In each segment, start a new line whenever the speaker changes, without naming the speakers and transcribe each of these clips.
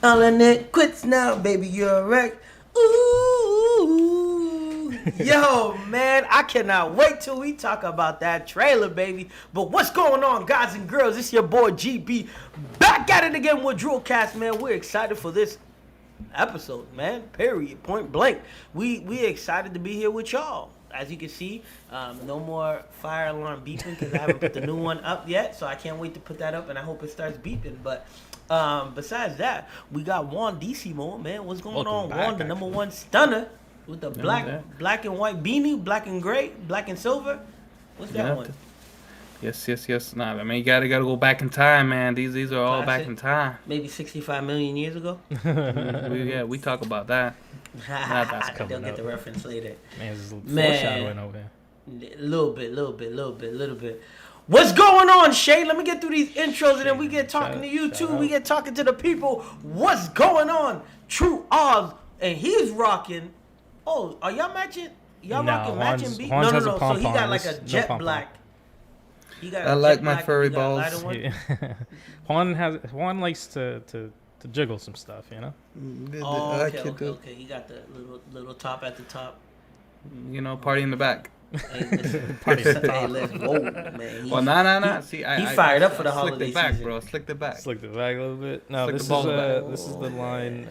All in it quits now, baby. You're a wreck. Ooh, yo, man, I cannot wait till we talk about that trailer, baby. But what's going on, guys and girls? It's your boy GB back at it again with Dropkick, man. We're excited for this episode, man. Period. Point blank. We excited to be here with y'all. As you can see, no more fire alarm beeping because I haven't put the new one up yet, so I can't wait to put that up, and I hope it starts beeping. But besides that, we got Juan Decimo, man. What's going on, Juan, the number one stunner with the black and white beanie, black and gray, black and silver. What's that one?
Yes. Nah, I mean, you gotta go back in time, man. These are all back in time.
Maybe 65 million years ago.
we talk about that.
They'll get the reference later.
Man, this is foreshadowing over here.
Little bit. What's going on, Shay? Let me get through these intros and then we get talking to you too. We get talking to the people. What's going on? True Oz, and he's rocking. Oh, are y'all matching? Y'all rocking matching beats? No. So he got like a jet black.
I like my furry balls.
Juan likes to jiggle some stuff, you know.
Oh, okay. He got the little top at the top.
You know, party in the back.
Hey, let's roll, man.
Well, nah. See,
he fired up for the holiday
season.
Slicked
it back.
Slicked it back a little bit. No, this is the line.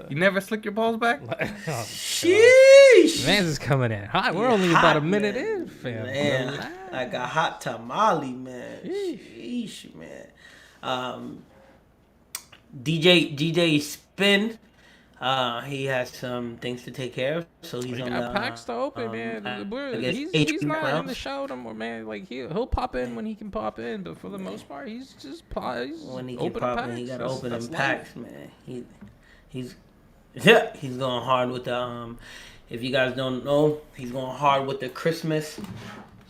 You never slick your balls back?
Sheesh.
Man's is coming in hot. We're only about a minute in, fam.
Man, like a hot tamale, man. Sheesh, man. DJ Spin. He has some things to take care of, so he's on the
packs to open, man. He's not in the show no more, man. Like he'll pop in when he can pop in, but for the most part, he's just
when he can pop in, he gotta open them packs, man. He's going hard with the If you guys don't know, he's going hard with the Christmas.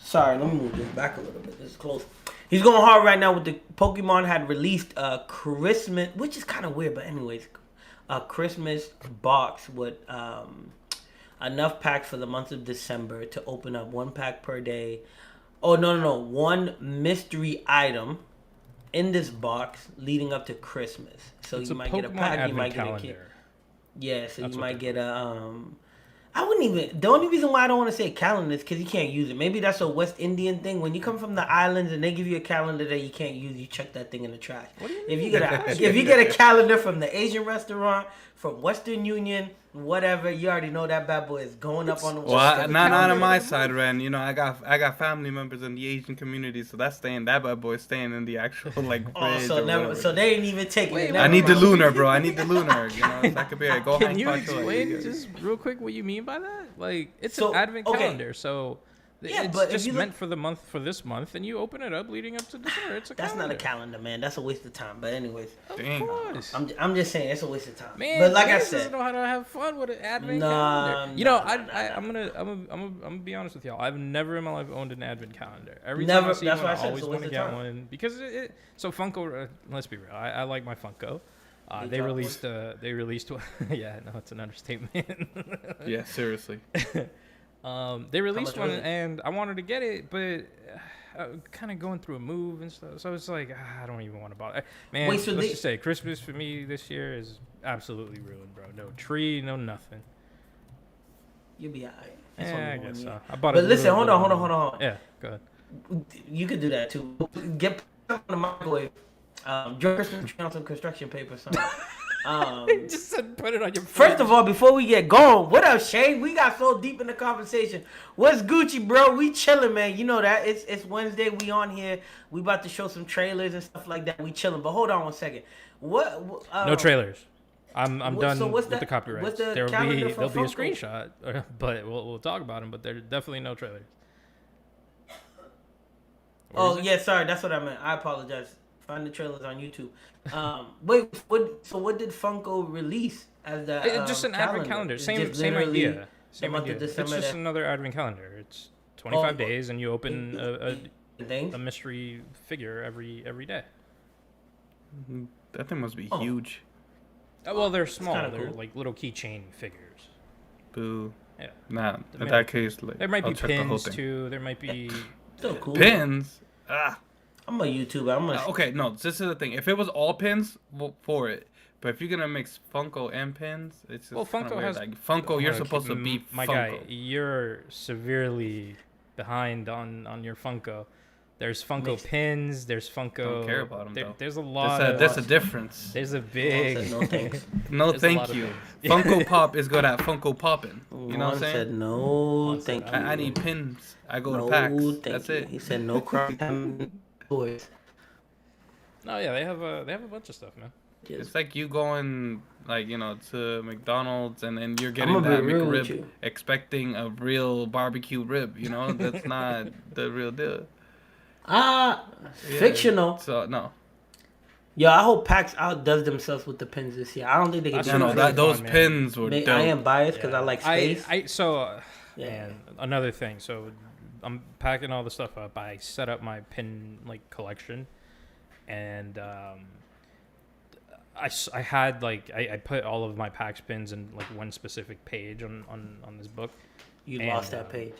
Sorry, let me move this back a little bit. This is close. He's going hard right now with the Pokemon had released a Christmas, which is kind of weird, but anyways. A Christmas box with enough packs for the month of December to open up one pack per day. Oh, no. One mystery item in this box leading up to Christmas. So you might get a pack, you might get a kit. Yeah, so you might get a... I wouldn't even... The only reason why I don't want to say calendar is because you can't use it. Maybe that's a West Indian thing. When you come from the islands and they give you a calendar that you can't use, you chuck that thing in the trash. If you get a calendar from the Asian restaurant, from Western Union, whatever, you already know that bad boy is going up on the wall.
Well, not on my side, Ren. You know, I got family members in the Asian community, so that bad boy is staying in the actual like fridge.
So they ain't even taking it.
I need the lunar, bro. You know, so I could be like, go.
Can you explain just real quick what you mean by that? Like, it's an advent calendar, so. Yeah, it's just meant for this month, and you open it up leading up to December. It's a calendar. That's
not a calendar, man. That's a waste of time. But anyways,
of course.
I'm just saying it's a waste of time.
Man,
but like I
said,
doesn't
know how to have fun with an advent calendar. You know, I'm gonna be honest with y'all. I've never in my life owned an advent calendar. Every time I see one, I always want to get one because So Funko, let's be real. I like my Funko. They released one. Yeah, no, it's an understatement.
Yeah, seriously.
They released one and I wanted to get it, but kind of going through a move and stuff. So it's like, I don't even want to bother. Man, let's just say Christmas for me this year is absolutely ruined, bro. No tree, no nothing.
You'll be all right.
Yeah, I guess so.
But listen, hold on.
Yeah, go ahead.
You could do that too. Get put on the microwave. Christmas tree on some construction paper or something.
Just said put it on your.
First of all, before we get going, what up, Shane? We got so deep in the conversation. What's Gucci, bro? We chilling, man. You know that it's Wednesday. We on here. We about to show some trailers and stuff like that. We chilling. But hold on one second. What?
No trailers. I'm done with the copyrights.
What's the
there'll be a
Funko?
screenshot, but we'll talk about them. But there's definitely no trailers.
Yeah, sorry, that's what I meant. I apologize. Find the trailers on YouTube. Wait, what did Funko release as the
just an advent calendar? Same idea. Same idea. It's just another advent calendar. It's 25 days, and you open a mystery figure every day.
That thing must be huge.
Well, they're small. They're cool. Like little keychain figures.
Boo.
Yeah.
Nah, in that case, like,
there might be pins too. There might be
still cool.
Pins.
I'm a YouTuber.
Okay, no, this is the thing. If it was all pins, for it. But if you're gonna mix Funko and pins, it's just
Funko
weird.
has
like Funko. You're supposed to be
my
Funko.
guy. You're severely behind on your Funko. There's Funko pins. There's Funko.
Don't care about them though.
There's a lot.
There's a difference.
There's a big.
No thanks.
No, thank you. Funko Pop is good at Funko popping. You know what I'm saying?
Said no, thank you.
I need pins. I go to packs. That's it.
He said no crime toys.
No, yeah, they have a bunch of stuff, man.
It's like you going to McDonald's and then you're getting that McRib expecting a real barbecue rib. You know, that's not the real deal.
Fictional.
So no.
Yo, I hope PAX outdoes themselves with the pins this year. I don't think they can.
Those pins were dope.
I am biased because I like space.
And another thing. So I'm packing all the stuff up. I set up my pin collection, and I had I put all of my PAX pins in one specific page on this book.
You lost that page.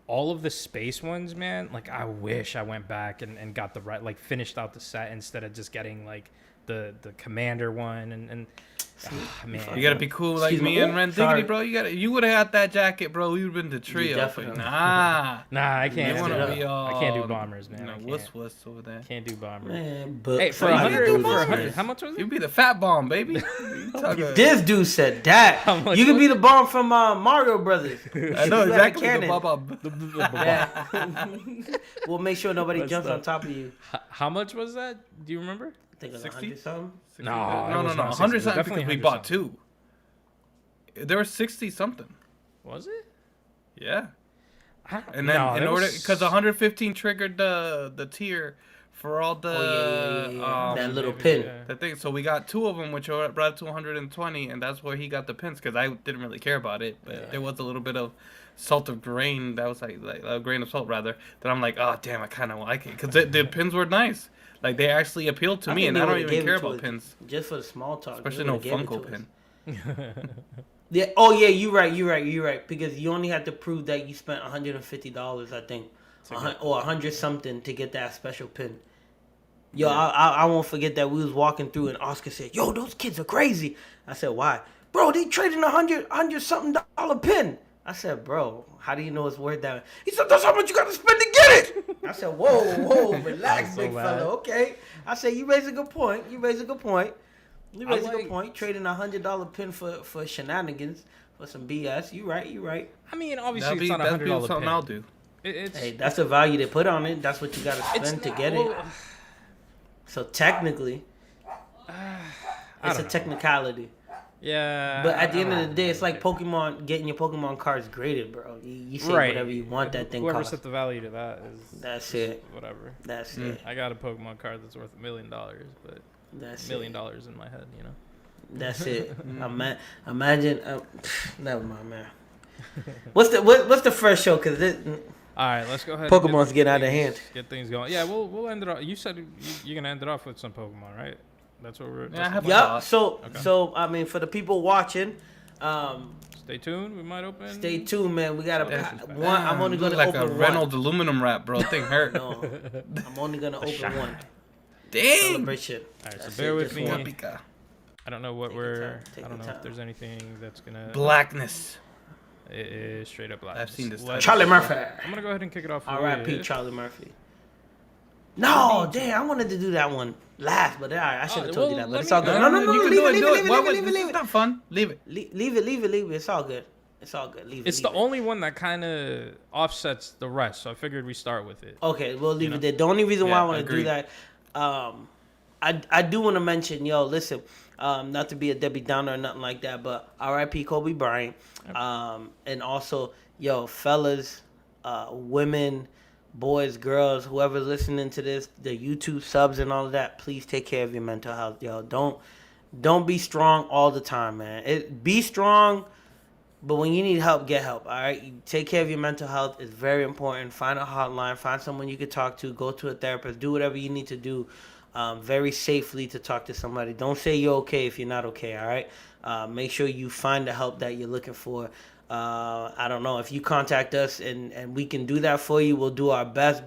All of the space ones, man, I wish I went back and got the right finished out the set instead of just getting the commander one and man.
You gotta be cool like me and Ren Diggity, bro. You would have had that jacket, bro. You'd been the trio. Nah,
I can't.
I
can't do bombers, man.
Wuss over there.
Can't do bombers.
Man, but
hey, for 100, how much was it?
You'd be the fat bomb, baby.
This dude said that. You could be the bomb from Mario Brothers.
I know exactly.
We'll make sure nobody jumps on top of you.
How much was that? Do you remember?
I think it was 100 something.
No,
100 something because we bought two. There were 60 something.
Was it?
Yeah. And then in order, because 115 triggered the tier for all the
that little pin.
The thing. So we got two of them, which brought it to 120, and that's where he got the pins because I didn't really care about it, but there was a little bit of salt of grain that was like a grain of salt rather. That I'm like, oh damn, I kind of like it because the pins were nice. They actually appealed to me, and I don't even care about pins.
Just for the small talk.
Especially no Funko pin.
Yeah. Oh, yeah, you're right. Because you only had to prove that you spent $150, I think. Or 100 something to get that special pin. Yo, I won't forget that we was walking through, and Oscar said, yo, those kids are crazy. I said, why? Bro, they traded $100 something pin. I said, bro, how do you know it's worth that? He said, that's how much you got to spend to get it. I said, whoa, relax, big fella. Okay. I said, you raise a good point. Trading $100 pin for shenanigans, for some BS. You right.
I mean, obviously, it's not $100
something
pin.
I'll do.
Hey, that's the value they put on it. That's what you got to spend to get it. So technically, it's a technicality.
Yeah.
But at the end of the day, it's like Pokemon, getting your Pokemon cards graded, bro. You say whatever you want that thing
Whoever
cost.
set the value to that is...
That's it.
Whatever.
That's it.
I got a Pokemon card that's worth $1 million, but
that's
$1 million in my head, you know?
That's it. Imagine... never mind, man. What's the first show? Because
all right, let's go ahead.
Pokemon's getting out of hand.
Get things going. Yeah, we'll end it off. You said you're going to end it off with some Pokemon, right? That's what we're...
Yeah, so I mean, for the people watching,
stay tuned. We might open...
Stay tuned, man. We got one. I'm only going to open
like a Reynolds aluminum wrap, bro. Thing hurt.
No, I'm only going to open one.
Dang.
Celebration.
All right, so bear with me. I don't know what I don't know if there's anything that's going to...
Blackness.
It is straight up black.
I've seen this.
Charlie Murphy.
I'm going to go ahead and kick it off.
R.I.P. Charlie Murphy. No, damn, I wanted to do that one last, but I should have told you that. But it's all good. No, leave it.
It's not fun. Leave it.
Leave it. It's all good. Leave it.
It's the only one that kind of offsets the rest, so I figured we start with it.
Okay, we'll leave it there. The only reason why I want to do that, I do want to mention, listen, not to be a Debbie Downer or nothing like that, but R.I.P. Kobe Bryant, and also, fellas, women, boys, girls, whoever's listening to this, the YouTube subs and all of that, please take care of your mental health, Don't be strong all the time, man. Be strong, but when you need help, get help, all right? You take care of your mental health. It's very important. Find a hotline. Find someone you can talk to. Go to a therapist. Do whatever you need to do very safely to talk to somebody. Don't say you're okay if you're not okay, all right? Make sure you find the help that you're looking for. I don't know, if you contact us and we can do that for you, we'll do our best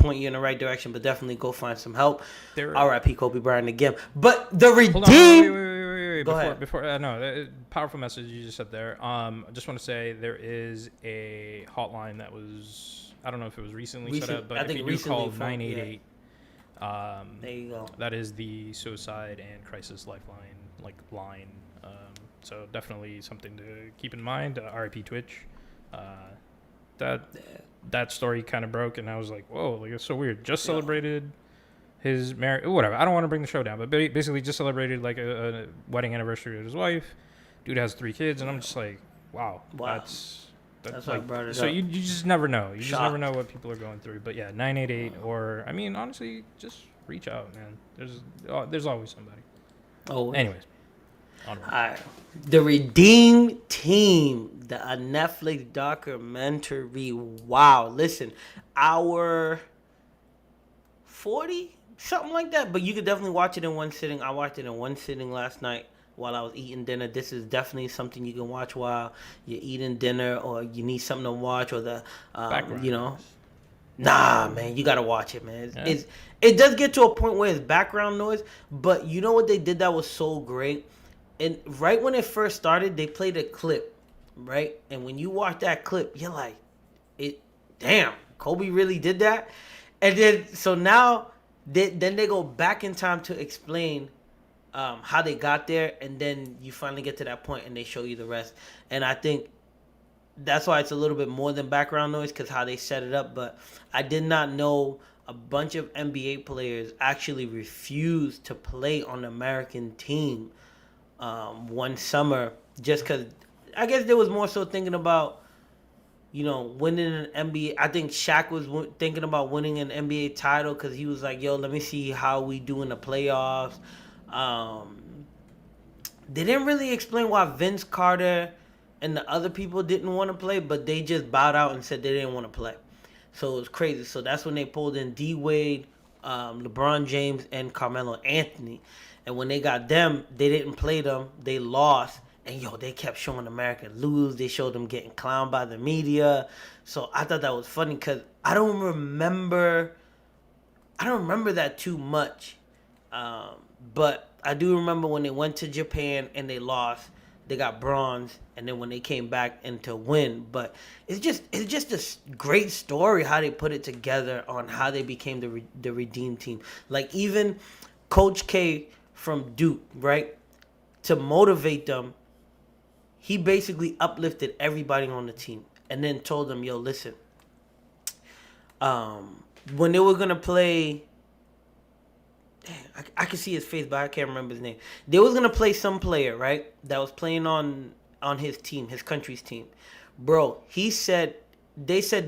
point you in the right direction, but definitely go find some help. R.I.P. Kobe Bryant again. But the redeem.
Wait.
Go ahead.
Powerful message you just said there. I just want to say there is a hotline that was, I don't know if it was recently set up, but if you do call 988,
there you go.
That is the suicide and crisis lifeline line. So definitely something to keep in mind. RIP Twitch. That story kind of broke, and I was like, whoa, it's so weird. Just celebrated his marriage, whatever. I don't want to bring the show down, but basically just celebrated a wedding anniversary with his wife. Dude has 3 kids, and I'm just like, wow. That's
why I brought it
so
up.
You just never know. You just never know what people are going through. But yeah, 988 or I mean, honestly, just reach out, man. There's always somebody.
Oh,
anyways.
Alright. The Redeem Team, the Netflix documentary. Wow, listen, hour 40, something like that. But you could definitely watch it in one sitting. I watched it in one sitting last night while I was eating dinner. This is definitely something you can watch while you're eating dinner, or you need something to watch, or the Nah, man, you gotta watch it, man. It does get to a point where it's background noise, but you know what they did that was so great? And right when it first started, they played a clip, right? And when you watch that clip, you're like, damn, Kobe really did that? And then, so now, then they go back in time to explain how they got there, and then you finally get to that point, and they show you the rest. And I think that's why it's a little bit more than background noise, because how they set it up. But I did not know a bunch of NBA players actually refused to play on the American team one summer, just because I guess they was more so thinking about, winning an NBA. I think Shaq was thinking about winning an NBA title, because he was like, yo, let me see how we do in the playoffs. They didn't really explain why Vince Carter and the other people didn't want to play, but they just bowed out and said they didn't want to play. So it was crazy. So that's when they pulled in D. Wade, LeBron James, and Carmelo Anthony. And when they got them, they didn't play them. They lost. And, they kept showing America lose. They showed them getting clowned by the media. So I thought that was funny, because I don't remember that too much. But I do remember when they went to Japan and they lost. They got bronze, and then when they came back and to win. But it's just a great story how they put it together on how they became the Redeem Team. Like, even Coach K from Duke, right? To motivate them, he basically uplifted everybody on the team and then told them, yo, listen, when they were going to play, I can see his face, but I can't remember his name. They was going to play some player, right, that was playing on his team, his country's team. Bro, they said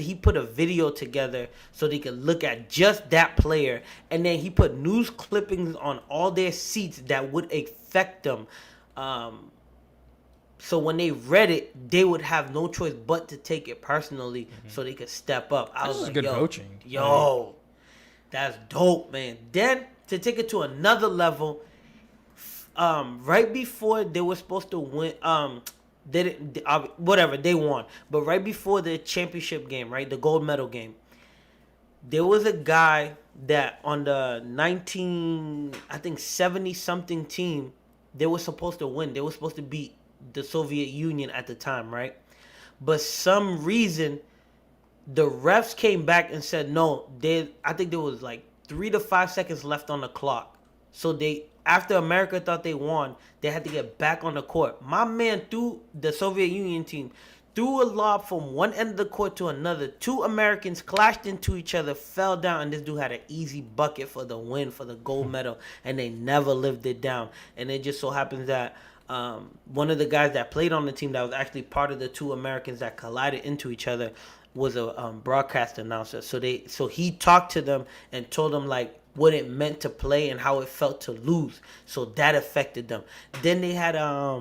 he put a video together so they could look at just that player, and then he put news clippings on all their seats that would affect them. So when they read it, they would have no choice but to take it personally, so they could step up. I was like,
good coaching.
Yo, that's dope, man. Then to take it to another level, right before they were supposed to win, they didn't, whatever, they won. But right before the championship game, right, the gold medal game, there was a guy that on the 70-something team, they were supposed to win. They were supposed to beat the Soviet Union at the time, right? But some reason, the refs came back and said, no, I think there was like 3 to 5 seconds left on the clock. So after America thought they won, they had to get back on the court. My man the Soviet Union team threw a lob from one end of the court to another. 2 Americans clashed into each other, fell down, and this dude had an easy bucket for the win, for the gold medal, and they never lived it down. And it just so happens that one of the guys that played on the team that was actually part of the 2 Americans that collided into each other was a broadcast announcer. So he talked to them and told them like what it meant to play and how it felt to lose. So that affected them. Then they had I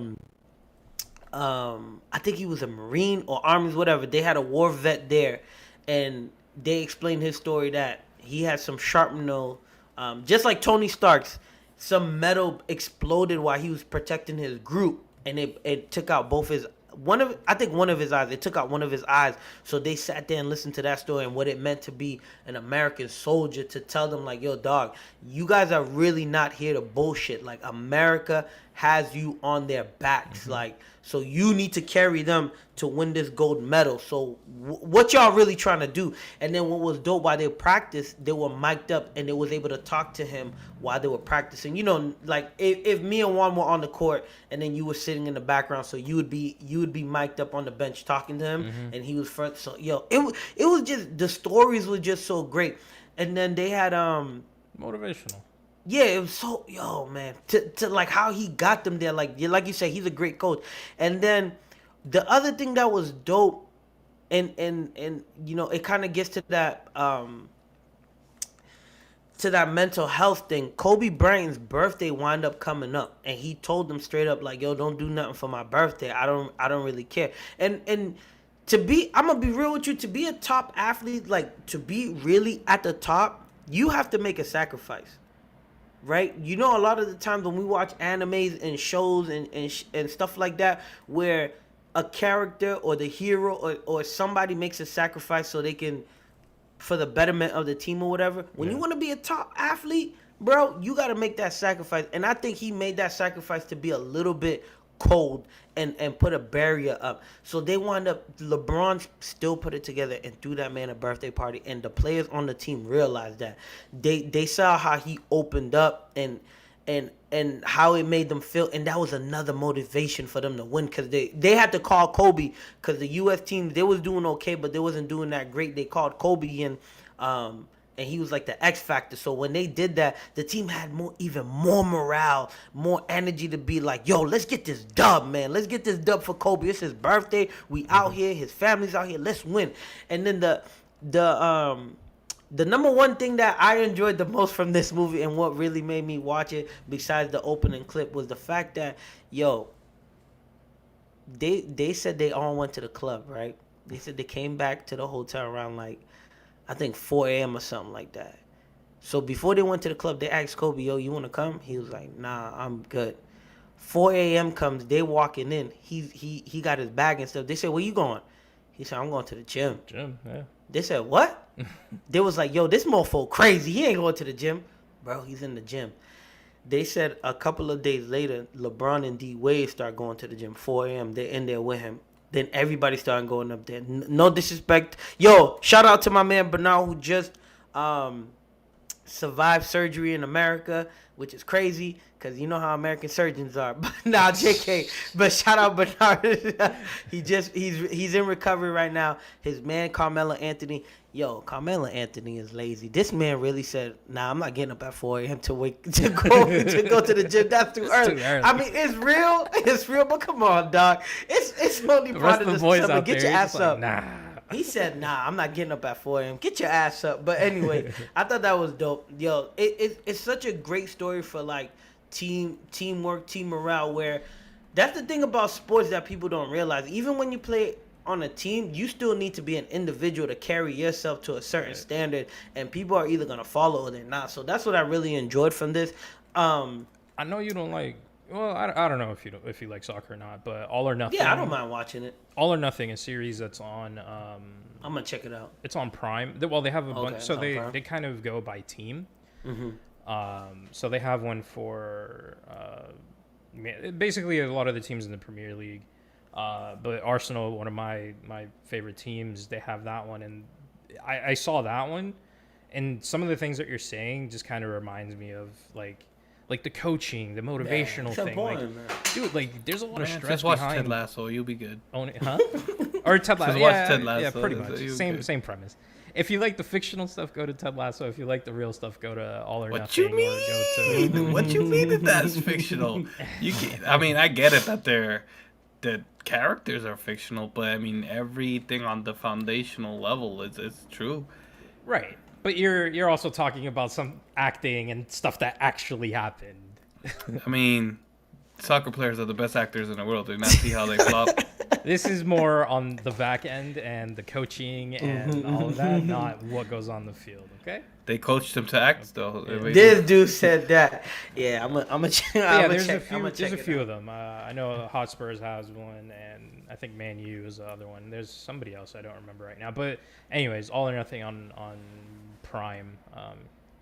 think he was a Marine or Armies, whatever. They had a war vet there, and they explained his story that he had some shrapnel, just like Tony Stark's. Some metal exploded while he was protecting his group, and it took out both his I think one of his eyes. They took out one of his eyes, so they sat there and listened to that story and what it meant to be an American soldier. To tell them like, yo, dog, you guys are really not here to bullshit. Like America has you on their backs, like. So you need to carry them to win this gold medal. So what y'all really trying to do? And then what was dope, while they practiced, they were mic'd up and they was able to talk to him while they were practicing. You know, like if me and Juan were on the court and then you were sitting in the background, so you would be mic'd up on the bench talking to him, and he was first. So yo, it was just, the stories were just so great. And then they had
motivational. Yeah,
it was so, yo, man, to like how he got them there. Like you said, he's a great coach. And then the other thing that was dope, and you know, it kind of gets to that mental health thing. Kobe Bryant's birthday wound up coming up, and he told them straight up like, yo, don't do nothing for my birthday. I don't really care. And I'm gonna be real with you, to be a top athlete, like to be really at the top, you have to make a sacrifice. Right? You know, a lot of the times when we watch animes and shows and stuff like that, where a character or the hero or somebody makes a sacrifice so they can, for the betterment of the team or whatever. When you want to be a top athlete, bro, you got to make that sacrifice. And I think he made that sacrifice to be a little bit cold and put a barrier up. So they wound up, LeBron still put it together and threw that man a birthday party, and the players on the team realized that. They saw how he opened up and how it made them feel, and that was another motivation for them to win, because they had to call Kobe, because the U.S. team, they was doing okay, but they wasn't doing that great. They called Kobe and he was like the X factor. So when they did that, the team had even more morale, more energy to be like, yo, let's get this dub, man. Let's get this dub for Kobe. It's his birthday. We out here. His family's out here. Let's win. And then the number one thing that I enjoyed the most from this movie, and what really made me watch it, besides the opening clip, was the fact that, yo, they said they all went to the club, right? They said they came back to the hotel around like, I think 4 a.m. or something like that. So before they went to the club, they asked Kobe, yo, you want to come? He was like, nah, I'm good. 4 a.m. comes, they walking in. He got his bag and stuff. They said, where you going? He said, I'm going to the gym.
Gym, yeah.
They said, what? They was like, yo, this mofo crazy. He ain't going to the gym. Bro, he's in the gym. They said a couple of days later, LeBron and D Wade start going to the gym. 4 a.m. They're in there with him. Then everybody started going up there. No disrespect. Yo, shout out to my man Bernard, who just survived surgery in America, which is crazy, because you know how American surgeons are. But nah, JK. But shout out Bernard. he's in recovery right now. His man Carmelo Anthony. Yo, Carmelo Anthony is lazy. This man really said, nah, I'm not getting up at 4 a.m. to go to the gym. That's too early. I mean, it's real, but come on, dog. It's only part of the summer. Get your ass up.
Nah.
He said, nah, I'm not getting up at 4 a.m. Get your ass up. But anyway, I thought that was dope. Yo, it's such a great story for like teamwork, team morale, where that's the thing about sports that people don't realize. Even when you play on a team, you still need to be an individual to carry yourself to a certain standard, and people are either gonna follow or they're not. So that's what I really enjoyed from this.
I know you don't like. Well, I don't know if you like soccer or not, but All or Nothing.
Yeah, I don't mind watching it.
All or Nothing, a series that's on.
I'm gonna check it out.
It's on Prime. Well, they have a bunch, so they kind of go by team.
Mm-hmm.
So they have one for basically a lot of the teams in the Premier League. But Arsenal, one of my favorite teams, they have that one, and I saw that one, and some of the things that you're saying just kind of reminds me of like the coaching, the motivational thing.
Point,
dude, like there's a lot of stress
just watch
behind.
Ted Lasso, you'll be good.
Huh? Or Ted Lasso.
Ted Lasso.
Yeah, pretty much. Same premise. If you like the fictional stuff, go to Ted Lasso. If you like the real stuff, go to All or Nothing.
What you mean? What you mean that that's fictional? I mean, I get it that the characters are fictional, but I mean everything on the foundational level is true.
Right. But you're also talking about some acting and stuff that actually happened.
I mean, soccer players are the best actors in the world. Do you not see how they flop?
This is more on the back end and the coaching and all of that, not what goes on the field. Okay.
They coached him to act though.
This dude said that. Yeah, I'm a check.
There's a few of them. I know Hotspurs has one, and I think Man U is the other one. There's somebody else I don't remember right now. But anyways, All or Nothing on Prime.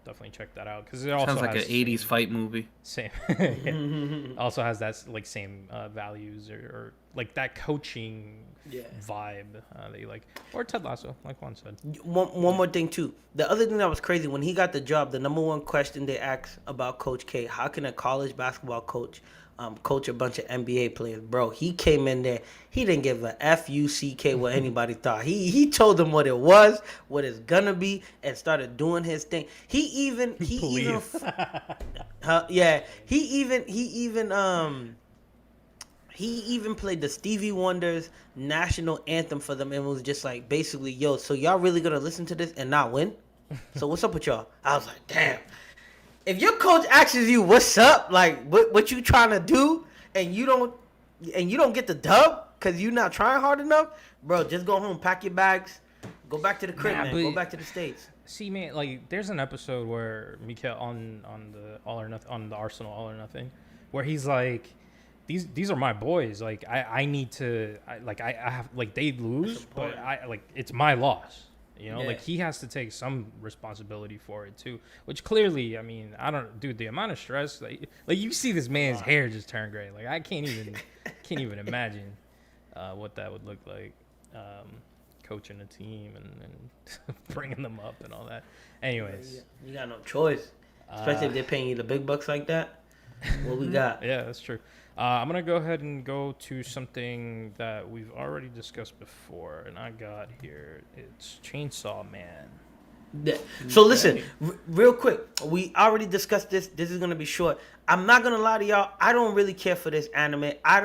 Definitely check that out because it also
sounds like
has
an '80s fight movie.
Same. Yeah. Also has that like same values or like that coaching vibe that you like, or Ted Lasso, like Juan said.
One more thing too. The other thing that was crazy when he got the job, the number one question they asked about Coach K: how can a college basketball coach coach a bunch of NBA players? Bro, he came in there. He didn't give a F-U-C-K what anybody thought. He told them what it was, what it's gonna be, and started doing his thing. He even played the Stevie Wonder's national anthem for them and was just like, basically, yo, so y'all really gonna listen to this and not win? So what's up with y'all? I was like, damn. If your coach asks you what's up, like what you trying to do, and you don't get the dub because you're not trying hard enough, bro, just go home, pack your bags, go back to the crib, man. Go back to the States.
See, man, like there's an episode where Mikael on the All or Nothing, on the Arsenal All or Nothing, where he's like, these are my boys. Like I need to, I have, like, they lose, but it's my loss. You know, like he has to take some responsibility for it too. Which clearly, I mean, dude, the amount of stress, like you see this man's hair just turn gray. Like I can't even imagine what that would look like, coaching a team and bringing them up and all that. Anyways,
you got no choice, especially if they're paying you the big bucks like that. What we got?
Yeah, that's true. I'm going to go ahead and go to something that we've already discussed before, and I got here. It's Chainsaw Man.
Yeah. So listen, real quick. We already discussed this. This is going to be short. I'm not going to lie to y'all. I don't really care for this anime. I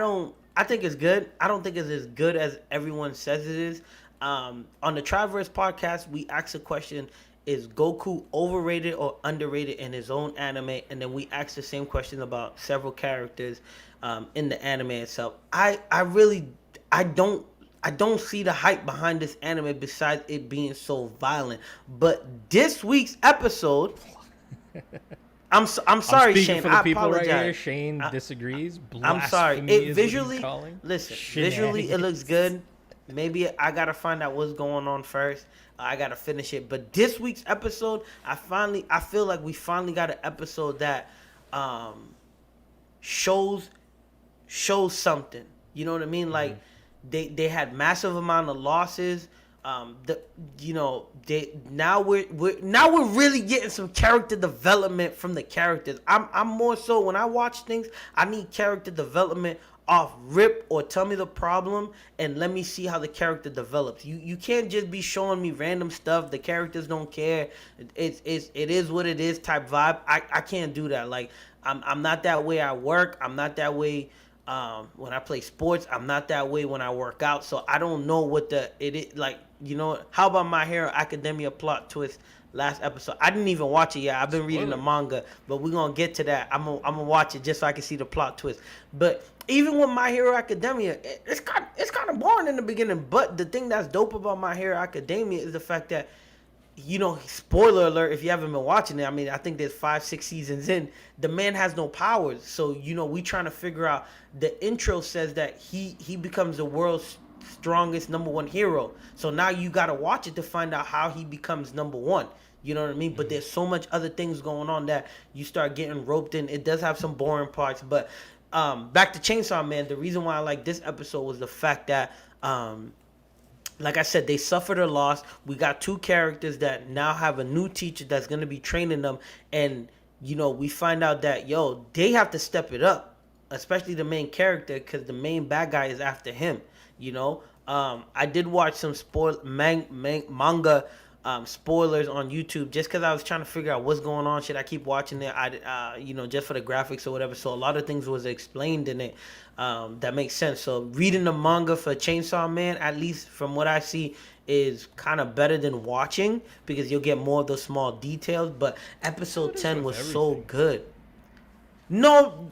think it's good. I don't think it's as good as everyone says it is. On the Triverse podcast, we asked a question: is Goku overrated or underrated in his own anime? And then we asked the same question about several characters in the anime itself. I don't see the hype behind this anime besides it being so violent. But this week's episode, I'm sorry, Shane.
For the
I
people
apologize.
Right here. Shane disagrees.
I'm sorry. It visually, visually it looks good. Maybe I gotta find out what's going on first. I gotta finish it. But this week's episode, I feel like we finally got an episode that shows something. You know what I mean? Like they had massive amount of losses. Now we're really getting some character development from the characters. I'm more so when I watch things, I need character development off rip, or tell me the problem and let me see how the character develops. You can't just be showing me random stuff. The characters don't care. It is what it is type vibe. I can't do that. Like I'm not that way at work. I'm not that way when I play sports. I'm not that way when I work out. So I don't know what it is like. You know, how about My Hero Academia plot twist last episode? I didn't even watch it yet. I've been reading the manga, but we're gonna get to that. I'm gonna watch it just so I can see the plot twist. But even with My Hero Academia, it's kind of boring in the beginning. But the thing that's dope about My Hero Academia is the fact that, you know, spoiler alert if you haven't been watching it. I mean, I think there's 5-6 seasons in. The man has no powers, so you know we trying to figure out. The intro says that he becomes the world's strongest number one hero. So now you gotta watch it to find out how he becomes number one. You know what I mean? But there's so much other things going on that you start getting roped in. It does have some boring parts, but back to Chainsaw Man. The reason why I like this episode was the fact that, like I said, they suffered a loss. We got two characters that now have a new teacher that's gonna be training them, and you know we find out that they have to step it up, especially the main character because the main bad guy is after him. You know, I did watch some manga spoilers on YouTube just because I was trying to figure out what's going on. Should I keep watching it? Just for the graphics or whatever. So a lot of things was explained in it that makes sense. So reading the manga for Chainsaw Man, at least from what I see, is kind of better than watching because you'll get more of those small details. But episode 10 was so good. No,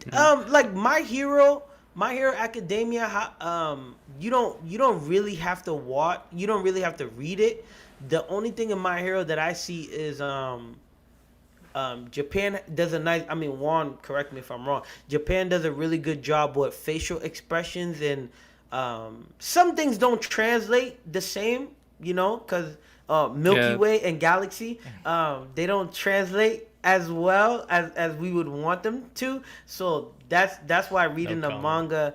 like My Hero My Hero Academia, you don't really have to watch. You don't really have to read it. The only thing in My Hero that I see is Japan does a nice. I mean, Juan, correct me if I'm wrong. Japan does a really good job with facial expressions, and some things don't translate the same. You know, because Milky Way and Galaxy, they don't translate as well as we would want them to. So that's why reading the manga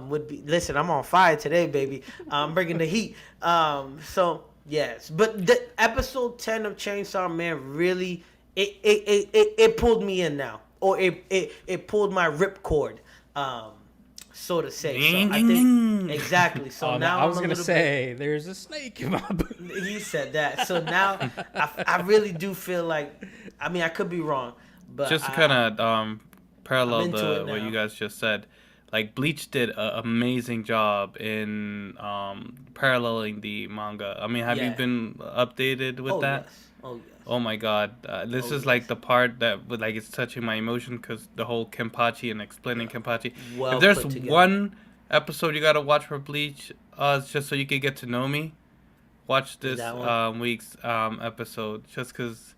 would be. Listen, I'm on fire today, baby. I'm bringing the heat. So yes, but the episode 10 of Chainsaw Man really it pulled me in now, or it pulled my ripcord, so to say. So I think exactly. So now
I was gonna say there's a snake in my boot.
He said that. So now I really do feel like, I mean, I could be wrong, but
just to kind of parallel what you guys just said. Like Bleach did an amazing job in paralleling the manga. I mean, have you been updated with that?
Yes. Oh yes.
Oh my God, this is like the part that would like it's touching my emotion because the whole Kenpachi and explaining Kenpachi. If there's one episode you gotta watch for Bleach, it's just so you can get to know me. Watch this week's episode just because.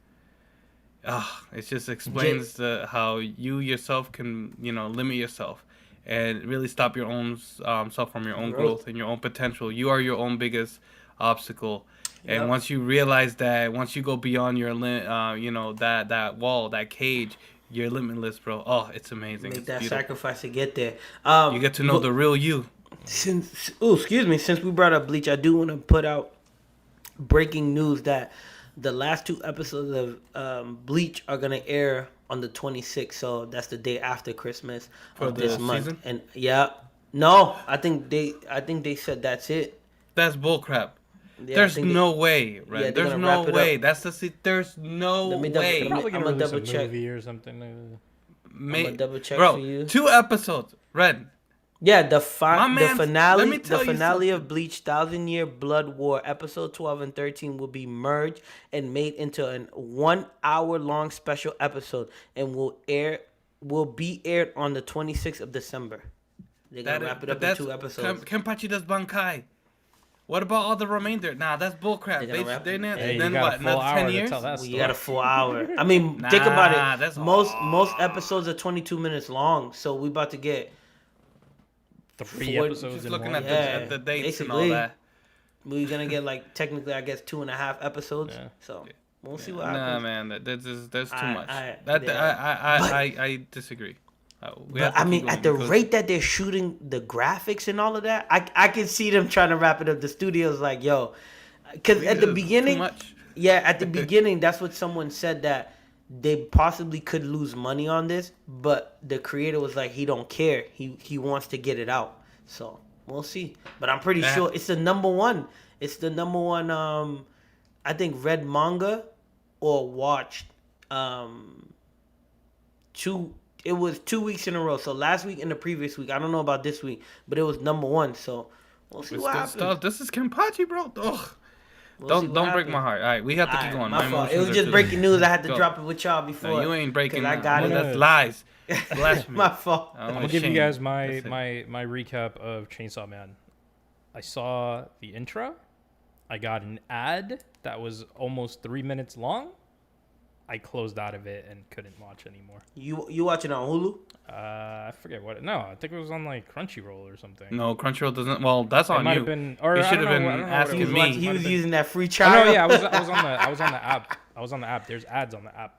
It just explains how you yourself can limit yourself and really stop your own self from your own growth and your own potential. You are your own biggest obstacle. And once you realize that, once you go beyond your that wall, that cage, you're limitless, bro. Oh, it's amazing.
Make that sacrifice to get there.
You get to know the real you.
Since we brought up Bleach, I do want to put out breaking news that the last 2 episodes of Bleach are gonna air on the 26th, so that's the day after Christmas of this month. Season? And I think they said that's it.
That's bullcrap. Yeah, there's no way, right? Yeah, there's no way. That's there's no way.
I'm gonna double check. Movie or something.
I'm gonna double check
for
you.
2 episodes, Red.
Yeah, the finale of Bleach 1,000-Year Blood War, episode 12 and 13 will be merged and made into a 1-hour-long special episode and will be aired on the 26th of December. They're gonna wrap it up in 2 episodes.
Kenpachi does Bankai. What about all the remainder? Nah, that's bullcrap. Then what? Another 10 years?
You got a full hour. I mean, think about it. Most episodes are 22 minutes long, so we about to get
3 episodes.
Just looking at the dates and all that.
We're gonna get technically, I guess, 2.5 episodes. Yeah. So we'll see what happens.
Nah, man, there's too much. I disagree.
But I mean, at the rate that they're shooting the graphics and all of that, I can see them trying to wrap it up. The studio's like, yo, because at the beginning, at the beginning, that's what someone said, that they possibly could lose money on this, but the creator was like, he don't care. He wants to get it out. So we'll see. But I'm pretty sure it's the number one. It's the number one. I think read manga or watched. It was 2 weeks in a row. So last week and the previous week. I don't know about this week, but it was number one. So we'll see what happens.
Stuff. This is Kenpachi, bro. Ugh. Don't break my heart. All right, we have to keep going.
My fault. It was just breaking news. I had to drop it with y'all before.
No, you ain't breaking.
I got it.
That's lies.
My fault.
I'm gonna give you guys my recap of Chainsaw Man. I saw the intro. I got an ad that was almost 3 minutes long. I closed out of it and couldn't watch anymore.
You watching it on Hulu?
I forget what. No, I think it was on Crunchyroll or something.
No, Crunchyroll doesn't. Well, that's on you. You should have been asking me.
He was using that free trial.
Oh, no, yeah, I was on the app. I was on the app. There's ads on the app.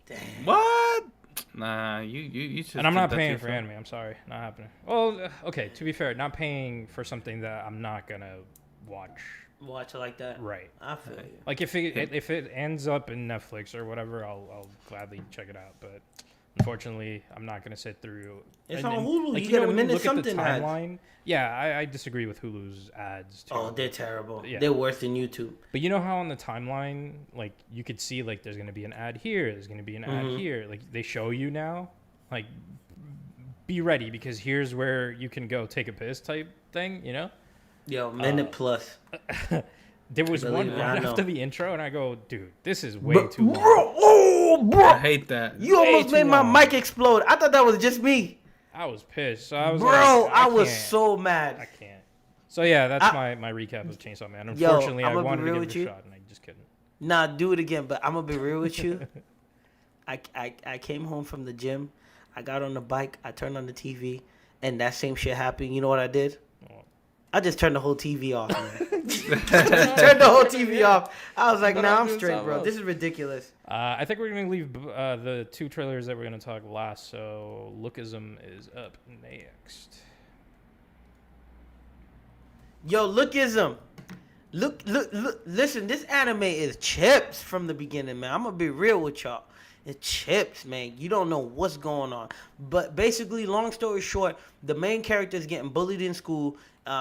Damn.
What? Nah, you should.
And I'm not paying for anime. I'm sorry, not happening. Well, okay. To be fair, not paying for something that I'm not gonna watch
it like that.
Right.
I feel you.
Like if it ends up in Netflix or whatever, I'll gladly check it out. But unfortunately, I'm not gonna sit through.
It's on Hulu. You get a minute something.
Timeline. Yeah, I disagree with Hulu's ads too.
Oh, they're terrible. Yeah. They're worse than YouTube.
But you know how on the timeline, like you could see, like there's gonna be an ad here, there's gonna be an ad here. Like they show you now, like be ready because here's where you can go take a piss type thing. You know.
Yo, minute plus.
There was one right after the intro, and I go, dude, this is way too long.
Bro,
I hate that.
You almost made my mic explode. I thought that was just me.
I was pissed. So I was
I was so mad.
I can't. So yeah, that's my recap of Chainsaw Man. Unfortunately, I wanted to give it a shot and I just couldn't.
Nah, do it again. But I'm gonna be real with you. I came home from the gym. I got on the bike. I turned on the TV, and that same shit happened. You know what I did? I just turned the whole TV off, man. Turned the whole TV off. I was like, nah, I'm straight, bro. This is ridiculous.
I think we're going to leave the 2 trailers that we're going to talk last. So, Lookism is up next.
Yo, Lookism. Look. Listen, this anime is chips from the beginning, man. I'm going to be real with y'all. It's chips, man. You don't know what's going on. But basically, long story short, the main character is getting bullied in school.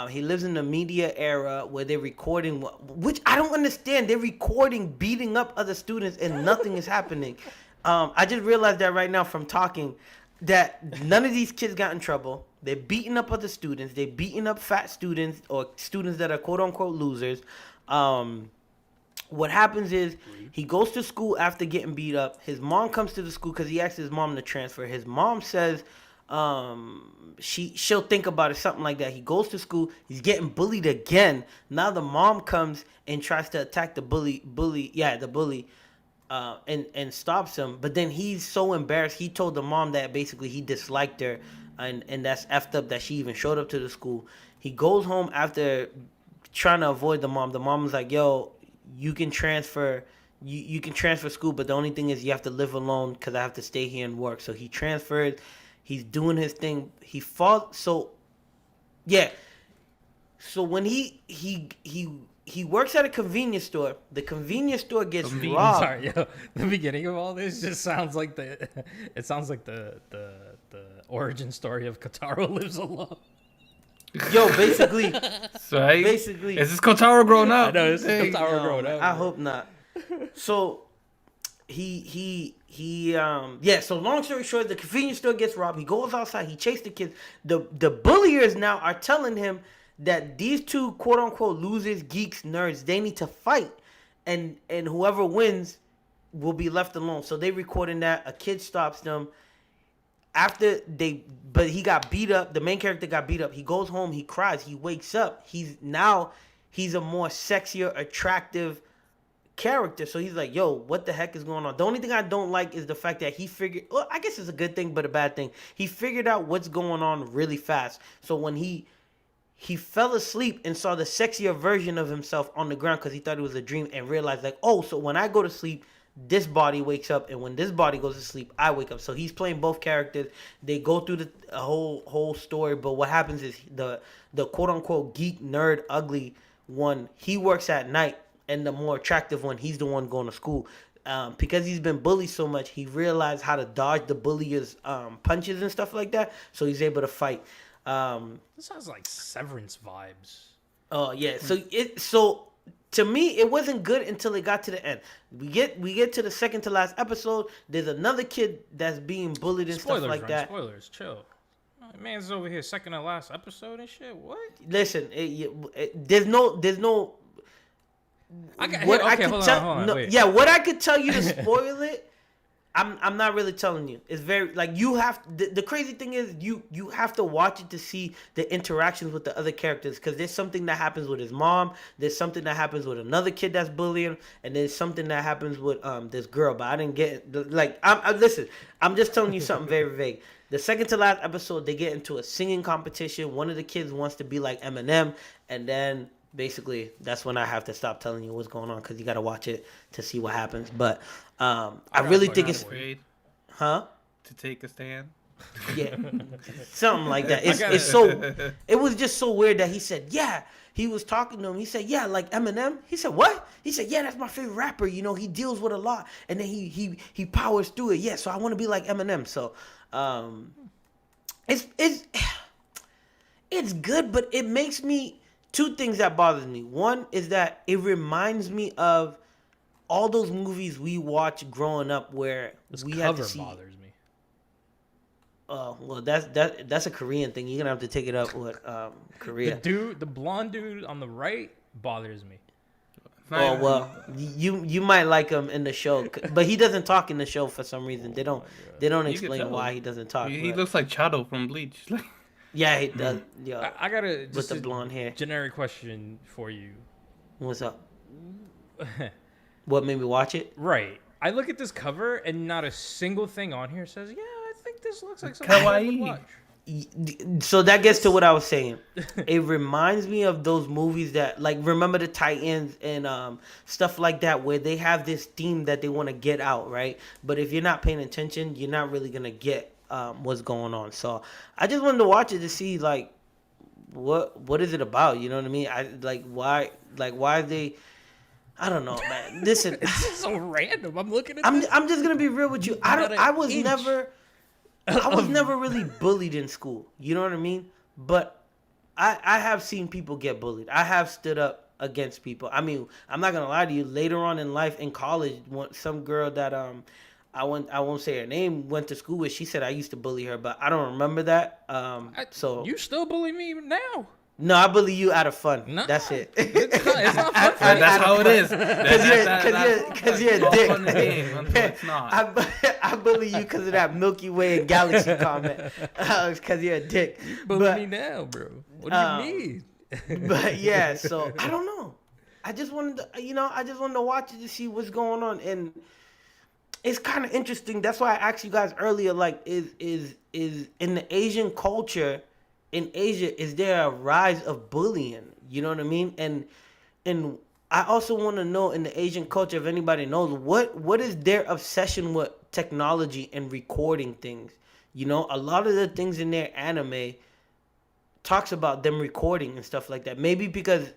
He lives in the media era where they're recording, which I don't understand. They're recording beating up other students and nothing is happening. I just realized that right now from talking that none of these kids got in trouble. They're beating up other students. They're beating up fat students or students that are quote-unquote losers. What happens is he goes to school after getting beat up. His mom comes to the school because he asks his mom to transfer. His mom says she'll think about it, something like that. He goes to school. He's getting bullied again. Now the mom comes and tries to attack the bully, and stops him. But then he's so embarrassed. He told the mom that basically he disliked her, and that's effed up that she even showed up to the school. He goes home after trying to avoid the mom. The mom's like, yo, you can transfer you can transfer school, but the only thing is you have to live alone because I have to stay here and work. So he transferred. He's doing his thing. He falls. So when he works at a convenience store. The convenience store gets robbed.
Sorry, yo, the beginning of all this just sounds like the origin story of Kotaro Lives Alone.
Yo, basically,
is this Kotaro growing up?
I know this is Kotaro growing up.
I hope not. So so long story short, the convenience store gets robbed. He goes outside. He chases the kids. The bulliers now are telling him that these 2 quote unquote losers, geeks, nerds, they need to fight, and whoever wins will be left alone. So they recording that. A kid stops them. But he got beat up. The main character got beat up. He goes home. He cries. He wakes up. He's a more sexier, attractive character. So he's like, yo, what the heck is going on? The only thing I don't like is the fact that he figured, well, I guess it's a good thing, but a bad thing. He figured out what's going on really fast. So when he fell asleep and saw the sexier version of himself on the ground because he thought it was a dream and realized like, oh, so when I go to sleep, this body wakes up, and when this body goes to sleep, I wake up. So he's playing both characters. They go through the whole story, but what happens is the quote unquote geek, nerd, ugly one, he works at night, and the more attractive one, he's the one going to school. Because he's been bullied so much, he realized how to dodge the bully's punches and stuff like that. So he's able to fight.
This sounds like Severance vibes.
Oh yeah. So to me, it wasn't good until it got to the end. We get to the second to last episode. There's another kid that's being bullied and stuff like that.
Spoilers, chill. Man's over here second to last episode and shit. What?
Listen, there's no.
Hold on. Wait.
Yeah, what I could tell you to spoil it, I'm not really telling you. It's very like you have the crazy thing is you have to watch it to see the interactions with the other characters, because there's something that happens with his mom, there's something that happens with another kid that's bullying, and there's something that happens with this girl. But I didn't get it. Like listen, I'm just telling you something very vague. The second to last episode, they get into a singing competition. One of the kids wants to be like Eminem, and then basically that's when I have to stop telling you what's going on, because you got to watch it to see what happens. But I really think it's
afraid
to
take a stand.
Yeah, something like that. It was just so weird that he said, yeah, he was talking to him. He said, yeah, like Eminem. He said, what? He said, yeah, that's my favorite rapper. You know, he deals with a lot, and then he powers through it. Yeah, so I want to be like Eminem. So it's good, but it makes me two things that bothers me. One is that it reminds me of all those movies we watched growing up where we had to see.
Bothers me.
Oh well, that's a Korean thing. You're gonna have to take it up with Korea.
The blonde dude on the right bothers me.
Oh well, you might like him in the show, but he doesn't talk in the show for some reason. They don't explain why he doesn't talk.
He looks like Chado from Bleach.
Yeah, he does. Yeah,
I gotta
with the blonde hair.
Generic question for you.
What's up? What made me watch it?
Right. I look at this cover and not a single thing on here says, "Yeah, I think this looks like something I would watch."
So that gets to what I was saying. It reminds me of those movies that, like, remember the Titans and stuff like that, where they have this theme that they want to get out, right? But if you're not paying attention, you're not really gonna get what's going on. So I just wanted to watch it to see, like, what is it about? You know what I mean? Why are they? I don't know, man. Listen,
it's just so random. I'm looking at.
I'm just gonna be real with you. I was never really bullied in school. You know what I mean? But I have seen people get bullied. I have stood up against people. I mean, I'm not gonna lie to you. Later on in life, in college, some girl that I won't say her name, went to school with, she said I used to bully her, but I don't remember that. So
you still bully me now?
No, I bully you out of fun.
No,
That's it.
It's not fun.
That's how it is.
Because you're a dick.
Fun the game until it's not.
I bully you because of that Milky Way and galaxy comment. Because you're a dick.
You bully me now, bro. What do you mean?
But yeah, so I don't know. I just wanted to watch it to see what's going on, and it's kind of interesting. That's why I asked you guys earlier, like, is in the Asian culture. In Asia, is there a rise of bullying? You know what I mean? And I also want to know, in the Asian culture, if anybody knows, what is their obsession with technology and recording things? You know, a lot of the things in their anime talks about them recording and stuff like that. Maybe because,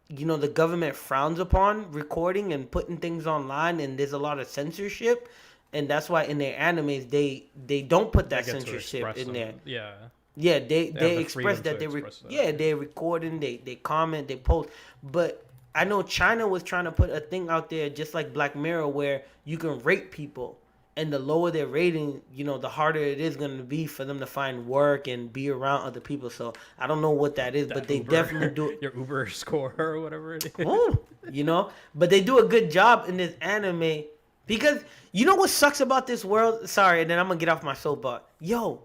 you know, the government frowns upon recording and putting things online, and there's a lot of censorship, and that's why in their animes they don't put that censorship in there.
Yeah.
Yeah, they express that they're recording, they comment, they post. But I know China was trying to put a thing out there just like Black Mirror, where you can rate people, and the lower their rating, you know, the harder it is going to be for them to find work and be around other people. So I don't know what that is, but they definitely do
your Uber score or whatever it is.
Ooh, you know, but they do a good job in this anime, because you know what sucks about this world? Sorry, and then I'm gonna get off my soapbox. Yo,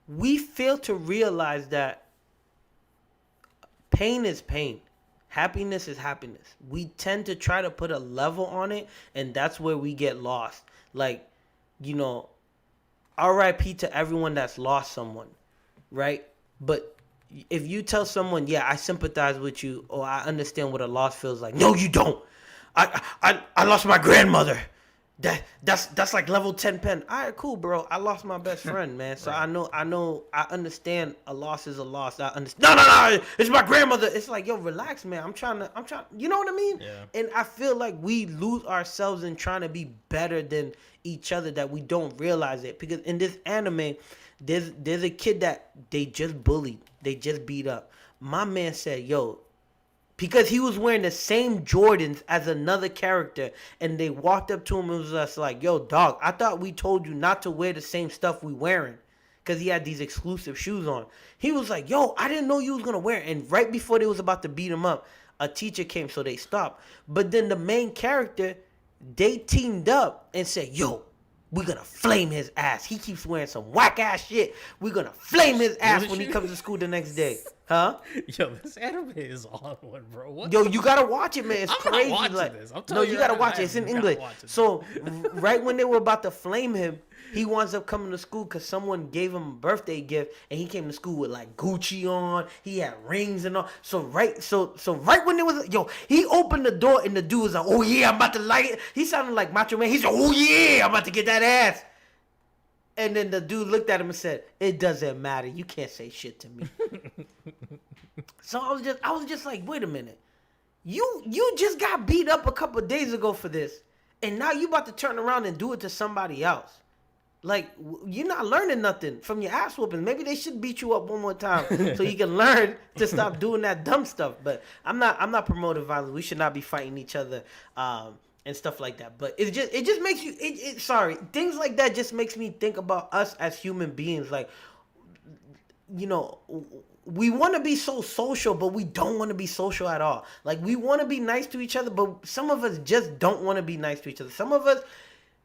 we fail to realize that pain is pain. Happiness is happiness. We tend to try to put a level on it, and that's where we get lost. Like, you know, RIP to everyone that's lost someone, right? But if you tell someone, yeah, I sympathize with you, or I understand what a loss feels like. No, you don't. I lost my grandmother. That's like level 10 pen. All right, cool, bro. I lost my best friend, man. So right. I understand a loss is a loss. I understand. No, it's my grandmother. It's like, yo, relax, man. I'm trying. You know what I mean?
Yeah.
And I feel like we lose ourselves in trying to be better than each other, that we don't realize it. Because in this anime, there's a kid that they just bullied. They just beat up. My man said, yo, because he was wearing the same Jordans as another character, and they walked up to him and was just like, yo, dog, I thought we told you not to wear the same stuff we wearing, because he had these exclusive shoes on. He was like, yo, I didn't know you was going to wear it. And right before they was about to beat him up, a teacher came, so they stopped. But then the main character, they teamed up and said, yo, we're going to flame his ass. He keeps wearing some whack-ass shit. We're going to flame his ass when he comes to school the next day. Huh?
Yo, this anime is on one, bro. What?
Yo, you gotta watch it, man. It's crazy.
Not watching this. I'm telling
you gotta watch it. It's in English. So right when they were about to flame him, he winds up coming to school because someone gave him a birthday gift, and he came to school with like Gucci on. He had rings and all. So right when there was he opened the door, and the dude was like, "Oh yeah, I'm about to light it." He sounded like Macho Man. He said, "Oh yeah, I'm about to get that ass." And then the dude looked at him and said, "It doesn't matter. You can't say shit to me." So I was just like, wait a minute. You just got beat up a couple of days ago for this, and now you about to turn around and do it to somebody else. Like, you're not learning nothing from your ass whooping. Maybe they should beat you up one more time so you can learn to stop doing that dumb stuff. But I'm not promoting violence. We should not be fighting each other. And stuff like that, but it just makes you things like that just makes me think about us as human beings. Like, you know, we want to be so social, but we don't want to be social at all. Like, we want to be nice to each other, but some of us just don't want to be nice to each other. Some of us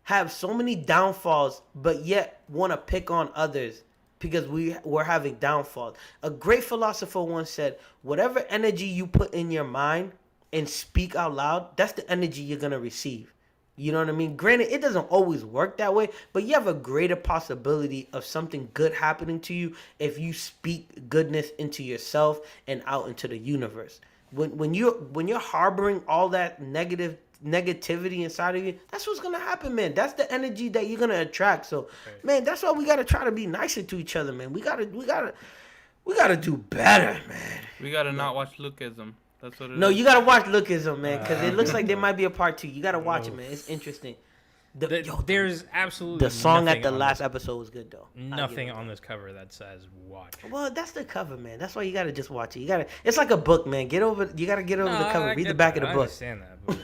have so many downfalls, but yet want to pick on others because we're having downfalls. A great philosopher once said, whatever energy you put in your mind and speak out loud, that's the energy you're going to receive. You know what I mean? Granted, it doesn't always work that way, but you have a greater possibility of something good happening to you if you speak goodness into yourself and out into the universe. When you're harboring all that negativity inside of you, that's what's gonna happen, man. That's the energy that you're gonna attract. So, man, that's why we gotta try to be nicer to each other, man. We gotta do better, man.
We gotta not watch Lookism. That's what it is.
No, you gotta watch Lookism, man, because it looks like there might be a part 2. You gotta watch it, man. It's interesting.
There's absolutely
the song at the last episode was good though.
Nothing on this cover that says watch.
Well, that's the cover, man. That's why you gotta just watch it. It's like a book, man. You gotta get over the cover. Read the back of the book.
I understand that, but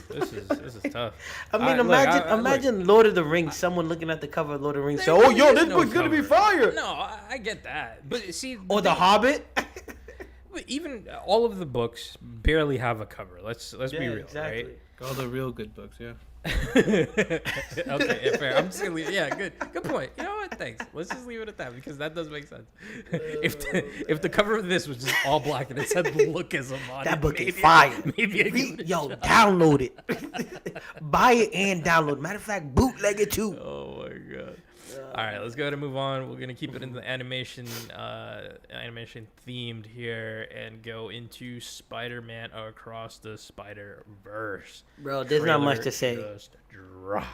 this is tough.
I mean, imagine Lord of the Rings. Someone looking at the cover of Lord of the Rings say, "Oh, yo, this book's gonna be fire."
No, I get that, but see,
or The Hobbit.
Even all of the books barely have a cover. Let's be real,
exactly.
right?
All the real good books, yeah.
Okay, fair. I'm just gonna leave. Yeah, good point. You know what? Thanks. Let's just leave it at that because that does make sense. If the cover of this was just all black and it said Lookism on
that
it,
book is fire.
Maybe
download it. Buy it and download. Matter of fact, bootleg it too.
Oh my god. All right, let's go ahead and move on. We're gonna keep it in the animation themed here and go into Spider-Man Across the Spider-Verse.
Bro, there's not much to say.
Just dropped.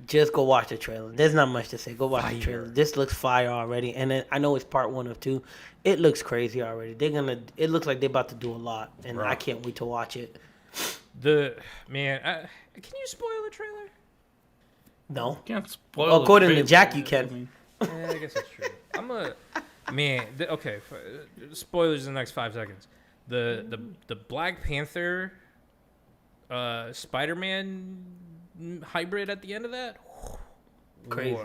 Just go watch the trailer. There's not much to say. Go watch the trailer. This looks fire already, and then I know it's part 1 of 2. It looks crazy already. It looks like they're about to do a lot, and I can't wait to watch it.
Can you spoil the trailer?
No.
You can't spoil
according to Jack, you can.
Yeah, I guess that's true. Spoilers in the next 5 seconds. The Black Panther, Spider-Man hybrid at the end of that.
Crazy.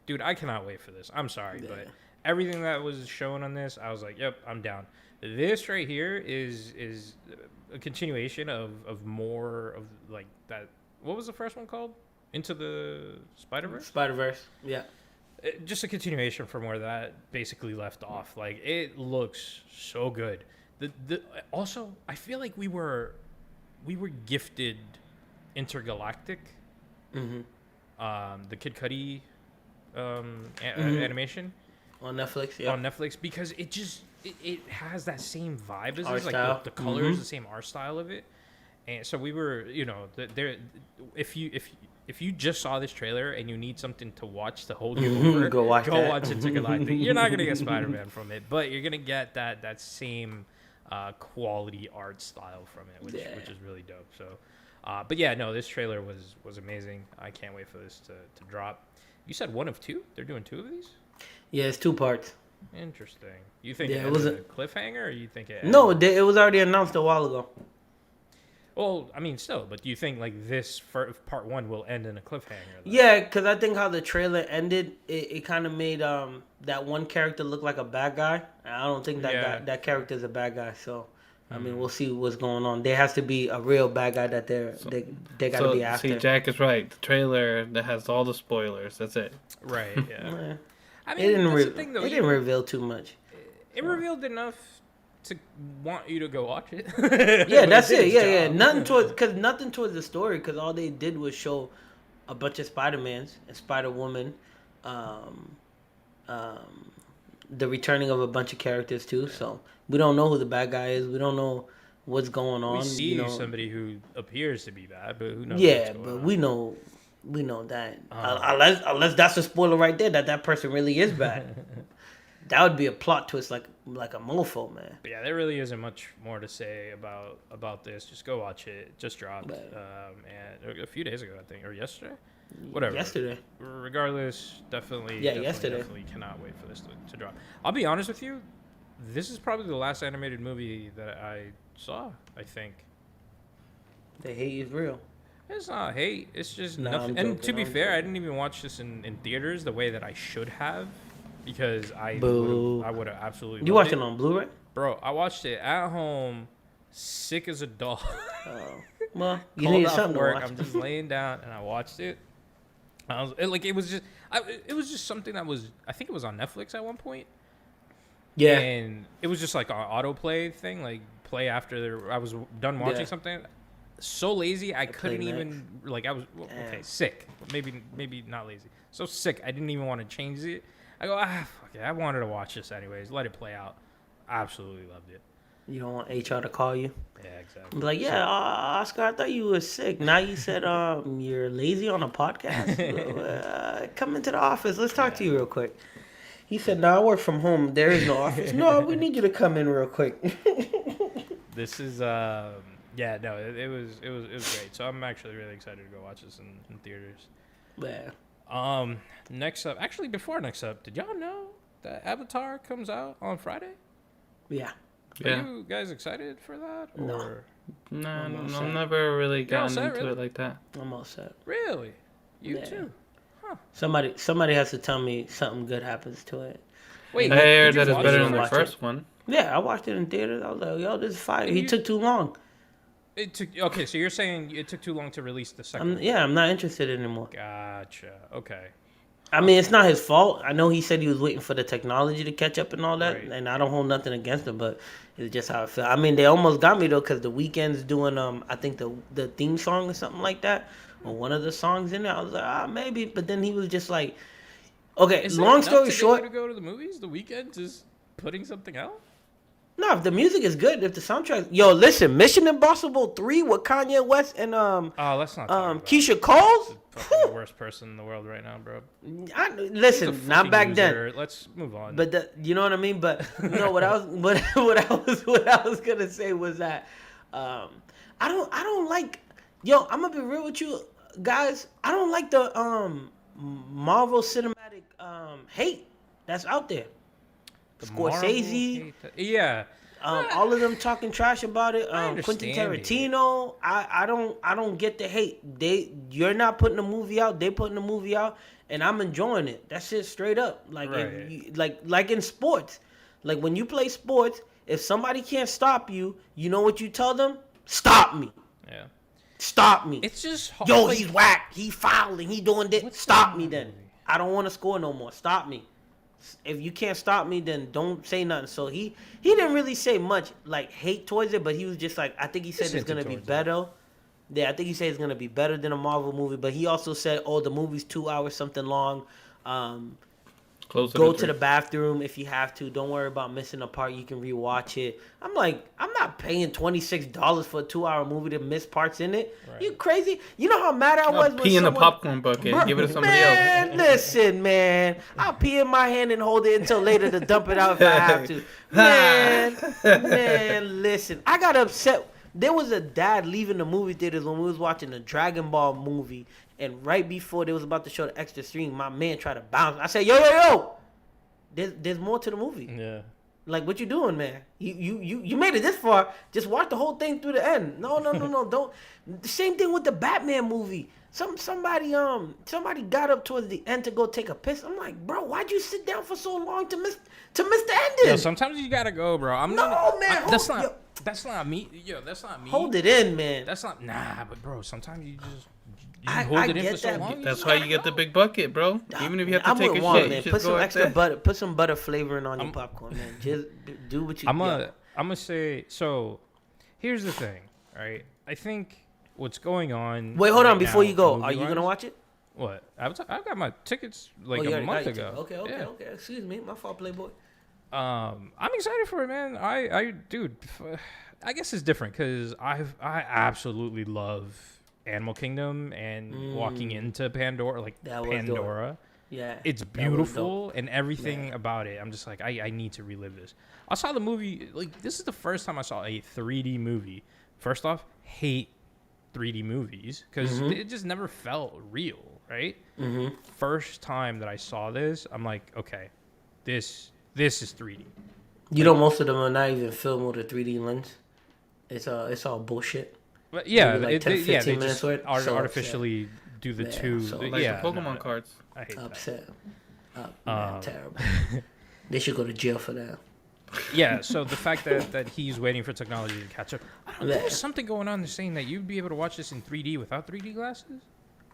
Dude, I cannot wait for this. I'm sorry, but everything that was shown on this, I was like, yep, I'm down. This right here is a continuation of more of like that. What was the first one called? Into the Spider-Verse?
Spider-Verse, yeah.
Just a continuation from where that basically left off. Like, it looks so good. Also, I feel like we were gifted Intergalactic. Mm-hmm. The Kid Cudi animation.
On Netflix, yeah.
On Netflix, because it has that same vibe as
art
this.
style.
Like, the colors, the same art style of it. And so we were, there. If you just saw this trailer and you need something to watch to hold you over,
go watch
Intergalactic. You're not gonna get Spider-Man from it, but you're gonna get that same quality art style from it, which is really dope. So, but yeah, no, this trailer was amazing. I can't wait for this to drop. You said 1 of 2? They're doing 2 of these?
Yeah, it's 2 parts.
Interesting. You think it was a cliffhanger, or you think it?
No, it was already announced a while ago.
Well, I mean, still, but do you think like this part 1 will end in a cliffhanger? Though?
Yeah, because I think how the trailer ended, it kind of made that one character look like a bad guy. I don't think that character is a bad guy. So, I mean, we'll see what's going on. There has to be a real bad guy that they got to be after.
See, Jack is right. The trailer that has all the spoilers. That's it.
Right. Yeah. I mean,
it didn't reveal too much.
It revealed enough to want you to go watch it.
Yeah, that's it. Yeah. Nothing towards the story, because all they did was show a bunch of Spider-Mans and Spider-Woman, the returning of a bunch of characters too. So we don't know who the bad guy is. We don't know what's going on.
We see somebody who appears to be bad, but who knows?
Yeah, but we know that unless that's a spoiler right there that person really is bad. That would be a plot twist like a mofo, man.
But yeah, there really isn't much more to say about this. Just go watch it. It just dropped and a few days ago, I think, or yesterday. Whatever.
Yesterday.
Regardless, definitely.
Yesterday.
Definitely cannot wait for this to drop. I'll be honest with you. This is probably the last animated movie that I saw, I think.
The hate is real.
It's not hate. It's just nothing. And to be fair, I didn't even watch this in theaters the way that I should have. because I would have absolutely.
You watched it on Blu-ray,
bro? I watched it at home, sick as a dog.
Well, you need something to watch.
I'm just laying down and I watched it. It was just something that was. I think it was on Netflix at one point.
Yeah,
and it was just like an autoplay thing, like play after I was done watching something. So lazy, I couldn't even like. I was sick. Maybe not lazy. So sick, I didn't even want to change it. I go, fuck it. I wanted to watch this anyways. Let it play out. Absolutely loved it.
You don't want HR to call you?
Yeah, exactly.
Be like, yeah, Oscar, I thought you were sick. Now you said you're lazy on a podcast. Come into the office. Let's talk to you real quick. He said, no, I work from home. There is no office. No, we need you to come in real quick.
This is it was great. So I'm actually really excited to go watch this in theaters.
Yeah.
Next up, actually before next up, did y'all know that Avatar comes out on Friday?
Yeah.
Are you guys excited for that? Or?
No, I'm never really gotten into it like that.
I'm all set.
Really? You too? Huh.
Somebody has to tell me something good happens to it.
Wait, I heard that it's better than the first one.
Yeah, I watched it in theaters. I was like, yo, this is fire. He took too long.
Okay, so you're saying it took too long to release the second one?
Yeah, I'm not interested anymore.
Gotcha. Okay.
I mean, it's not his fault. I know he said he was waiting for the technology to catch up and all that,
right.
and I don't hold nothing against him, but it's just how I feel. I mean, they almost got me, though, because The Weeknd's doing, I think, the theme song or something like that, or one of the songs in there. I was like, maybe, but then he was just like, okay, long story short.
To go to the movies? The Weeknd is putting something out?
No, if the music is good, if the soundtrack, yo, listen, Mission Impossible 3 with Kanye West and
let's not
Keisha Cole's
the worst person in the world right now, bro.
Listen, not back then.
Let's move on.
But you know what I mean. But what I was gonna say was that I don't like. Yo, I'm gonna be real with you guys. I don't like the Marvel cinematic hate that's out there. Scorsese,
yeah.
All of them talking trash about it. Quentin Tarantino, I don't get the hate. You're not putting a movie out. They putting a movie out, and I'm enjoying it. That's it, straight up. Like, like in sports, like when you play sports, if somebody can't stop you, you know what you tell them? Stop me.
Yeah.
Stop me.
It's just hard.
Yo, he's whack. He fouling. He doing this. Stop me then. I don't want to score no more. Stop me. If you can't stop me, then don't say nothing. So he didn't really say much like hate towards it, but he was just like, I think he said it's gonna be better. Yeah, I think he said it's gonna be better than a Marvel movie, but he also said, oh, the movie's 2 hours something long. Go to the bathroom if you have to. Don't worry about missing a part. You can rewatch it. I'm like, I'm not paying $26 for a 2-hour movie to miss parts in it. Right. You crazy? You know how mad I was when
pee in the popcorn bucket. Give it to somebody else.
Listen, man. I'll pee in my hand and hold it until later to dump it out if I have to. Man, listen. I got upset. There was a dad leaving the movie theaters when we was watching the Dragon Ball movie. And right before they was about to show the extra screen, my man tried to bounce. I said, yo. There's more to the movie.
Yeah.
Like, what you doing, man? You made it this far. Just watch the whole thing through the end. No. Don't. The same thing with the Batman movie. Somebody got up towards the end to go take a piss. I'm like, bro, why'd you sit down for so long to miss the ending?
Yo, sometimes you gotta go, bro. That's not me. Yo, that's not me.
Hold it in, man.
That's not. Nah, but bro, sometimes you just. Hold it in for so long.
That's why you get the big bucket, bro. Even if you have to take a shit,
man. Put some extra butter. Put some butter flavoring on your popcorn, man. Just do what you. I'm
gonna say. So, here's the thing, right? I think what's going on.
Wait, hold on. Before you go, are you gonna watch it?
What? I got my tickets like a month ago.
Okay. Excuse me, my fault, Playboy.
I'm excited for it, man. Dude, I guess it's different because I absolutely love Animal Kingdom and walking into Pandora, like Pandora.
Yeah,
it's beautiful and everything about it. I'm just like, I need to relive this. I saw the movie, like, this is the first time I saw a 3D movie. First off, hate 3D movies because it just never felt real, right? First time that I saw this, I'm like, okay, this is 3D.
You know, most of them are not even filmed with a 3D lens. It's all bullshit.
But yeah,
like 10,
they just
so
artificially do the two.
So like the Pokemon cards.
I hate
upset.
that.
Man, terrible. They should go to jail for that.
Yeah, so the fact that he's waiting for technology to catch up. I don't know, there was something going on saying that you'd be able to watch this in 3D without 3D glasses.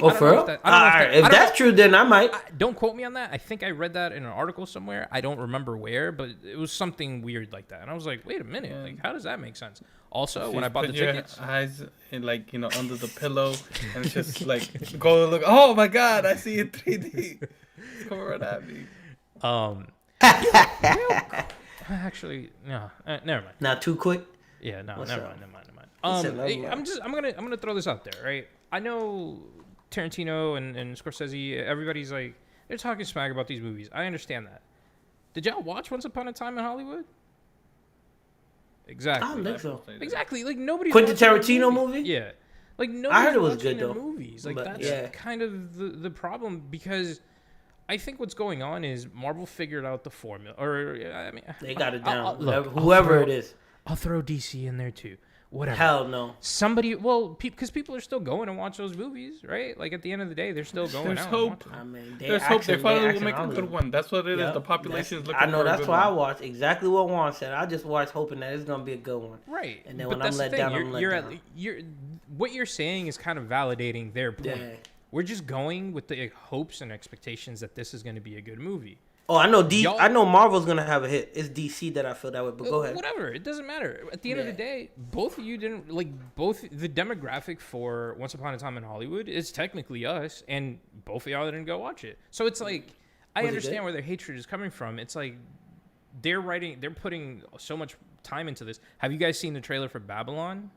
Oh, for real? If that's true, then I might.
Don't quote me on that. I think I read that in an article somewhere. I don't remember where, but it was something weird like that. And I was like, wait a minute. Like, how does that make sense? Also, when I bought the tickets,
eyes in, like, you know, under the pillow, and it's just like go look. Oh my God, I see it 3D. It's coming right at me.
Actually, no, never mind.
Not too quick.
Yeah, no, never mind. I'm gonna throw this out there, right? I know Tarantino and Scorsese, everybody's like, they're talking smack about these movies. I understand that. Did y'all watch Once Upon a Time in Hollywood? Exactly.
I don't think so.
Exactly. Like nobody's
Quentin Tarantino movie?
Yeah. Like nobody's
I heard it was good though.
Movies. Like that's kind of the problem, because I think what's going on is Marvel figured out the formula, or I mean,
they got it down. Whoever it is,
I'll throw DC in there too. Whatever.
Hell no.
Somebody, because people are still going to watch those movies, right? Like at the end of the day, they're still going.
There's
out.
Hope.
I mean,
there's hope. They finally will make a good one. That's what it is. The population is looking.
I know.
For
That's
a good
why I
one.
watched exactly what Juan said. I just watched hoping that it's gonna be a good one.
Right.
And then when I'm let down, I'm let down.
What you're saying is kind of validating their point.
Yeah.
We're just going with the hopes and expectations that this is going to be a good movie.
Oh, I know. I know Marvel's gonna have a hit. It's DC that I feel that way. But go ahead.
Whatever. It doesn't matter. At the end of the day, both of you didn't like. Both the demographic for Once Upon a Time in Hollywood is technically us, and both of y'all didn't go watch it. So it's like, I understand where their hatred is coming from. It's like they're putting so much time into this. Have you guys seen the trailer for Babylon?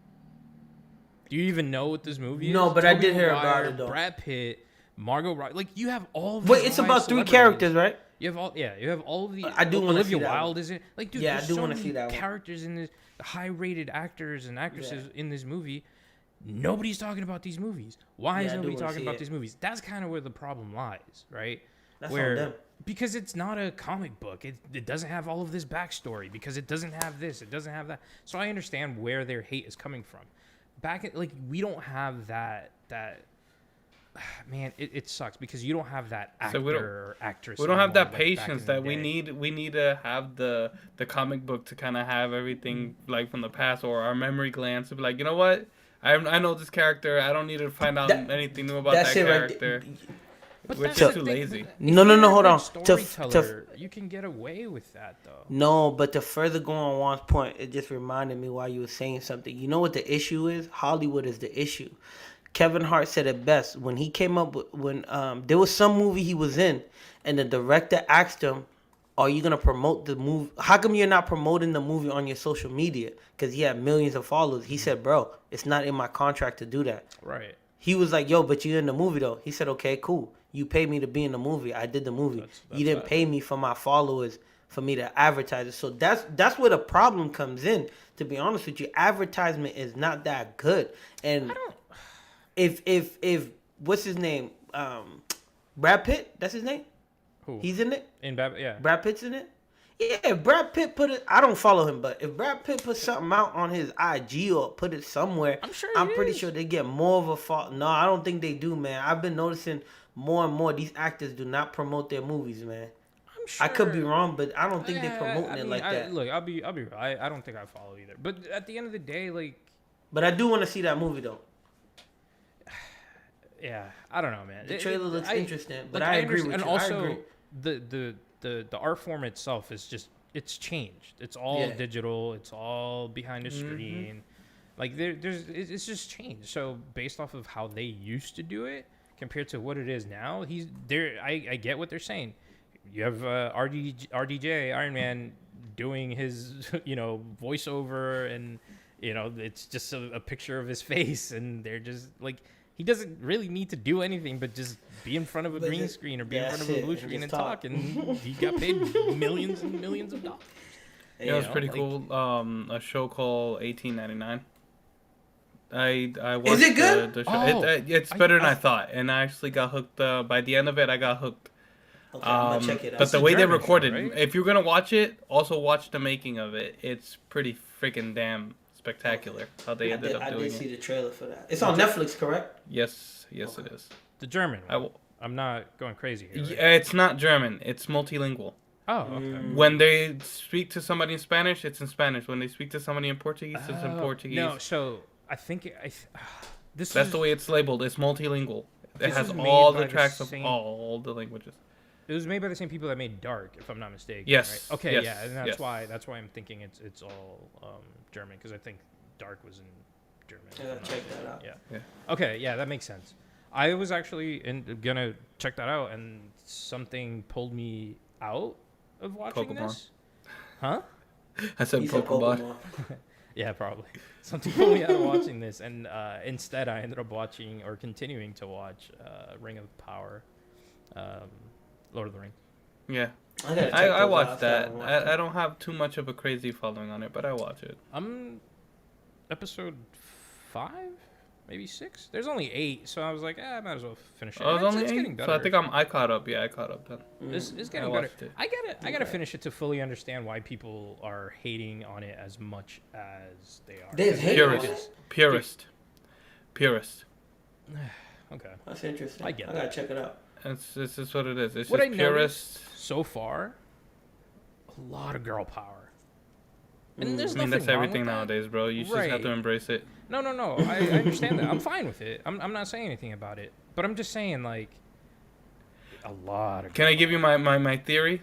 Do you even know what this movie is?
No, but I did hear about it though.
Brad Pitt, Margot Robbie. Like you have all.
Wait, it's about 3 characters, right?
You have all. Yeah, you have all of the.
I do want to see that.
Olivia Wilde is it? Like, dude,
I do want to see that
characters in this, high-rated actors and actresses in this movie. Nobody's talking about these movies. Why is nobody talking about these movies? That's kind of where the problem lies, right?
That's on them.
Because it's not a comic book. It doesn't have all of this backstory. Because it doesn't have this. It doesn't have that. So I understand where their hate is coming from. We don't have that. Man, it sucks because you don't have that actor or actress.
We don't have that patience that we need. We need to have the comic book to kind of have everything like from the past, or our memory glands to be like, you know what? I know this character. I don't need to find out anything new about that character.
But
we're just too lazy.
No, hold on.
You can get away with that though.
No, but to further go on Juan's point, it just reminded me while you were saying something. You know what the issue is? Hollywood is the issue. Kevin Hart said it best when he came up with, when there was some movie he was in, and the director asked him, "Are you gonna promote the movie? How come you're not promoting the movie on your social media?" Because he had millions of followers. He said, "Bro, it's not in my contract to do that."
Right.
He was like, "Yo, but you're in the movie though." He said, "Okay, cool. You paid me to be in the movie. I did the movie. You didn't pay me for my followers for me to advertise it." So that's where the problem comes in. To be honest with you, advertisement is not that good. And if what's his name? Brad Pitt, that's his name?
Who?
He's in it?
Yeah.
Brad Pitt's in it? Yeah, if Brad Pitt put it, I don't follow him, but if Brad Pitt put something out on his IG or put it somewhere, I'm pretty sure they get more of a follow. No, I don't think they do, man. I've been noticing more and more these actors do not promote their movies, man.
I'm sure.
I could be wrong, but I don't think they're promoting it like that.
Look, I'll be real. I don't think I follow either. But at the end of the day, like.
But I do want to see that movie though.
Yeah, I don't know, man.
The trailer looks interesting, but I agree with you. And also,
the art form itself is just, it's changed. It's all digital. It's all behind the screen. Like it's just changed. So based off of how they used to do it compared to what it is now, I get what they're saying. You have RDJ Iron Man doing his voiceover, and it's just a picture of his face, and they're just like. He doesn't really need to do anything but just be in front of a green screen or be in front of a blue screen and talk. And he got paid millions and millions of dollars.
Yeah, it was pretty cool. A show called 1899. I watched.
Is it good?
The show. It's better than I thought, and I actually got hooked. By the end of it, I got hooked.
Okay, I'm gonna check it out.
But the way they recorded, right? If you're gonna watch it, also watch the making of it. It's pretty freaking damn spectacular how they ended up doing it.
I did see the trailer for that. It's on Netflix, correct?
Yes, it is.
The German one. I'm not going crazy here. Right?
Yeah, it's not German. It's multilingual.
Oh, okay.
When they speak to somebody in Spanish, it's in Spanish. When they speak to somebody in Portuguese, it's in Portuguese.
No, so I think
that's the way it's labeled. It's multilingual. It has all the tracks of all the languages.
It was made by the same people that made Dark, if I'm not mistaken.
Yes.
Right? Okay.
Yes,
yeah, and that's why I'm thinking it's all German, because I think Dark was in German.
I gotta check that out.
Yeah. Okay. Yeah, that makes sense. I was actually gonna check that out, and something pulled me out of watching this. Huh?
I said Pokemon.
Yeah, probably. Something pulled me out of watching this, and instead I ended up watching or continuing to watch Ring of Power, Lord of the Rings.
Yeah, I watched that. I don't have too much of a crazy following on it, but I watch it.
I'm episode 5, maybe 6. There's only 8, so I was like, I might as well finish it.
Oh, it's only 8?
Getting better.
So I think I caught up. Yeah, I caught up then.
It's getting better. I gotta finish it to fully understand why people are hating on it as much as they are.
Purist.
Okay, that's interesting.
I get
that. I gotta check it out.
This is what it is. It's
what
just
I
purist.
So far, a lot of girl power. And there's
I mean, that's everything nowadays, bro. You just have to embrace it.
No. I understand that. I'm fine with it. I'm not saying anything about it. But I'm just saying, like, a lot of...
Can I give you my theory?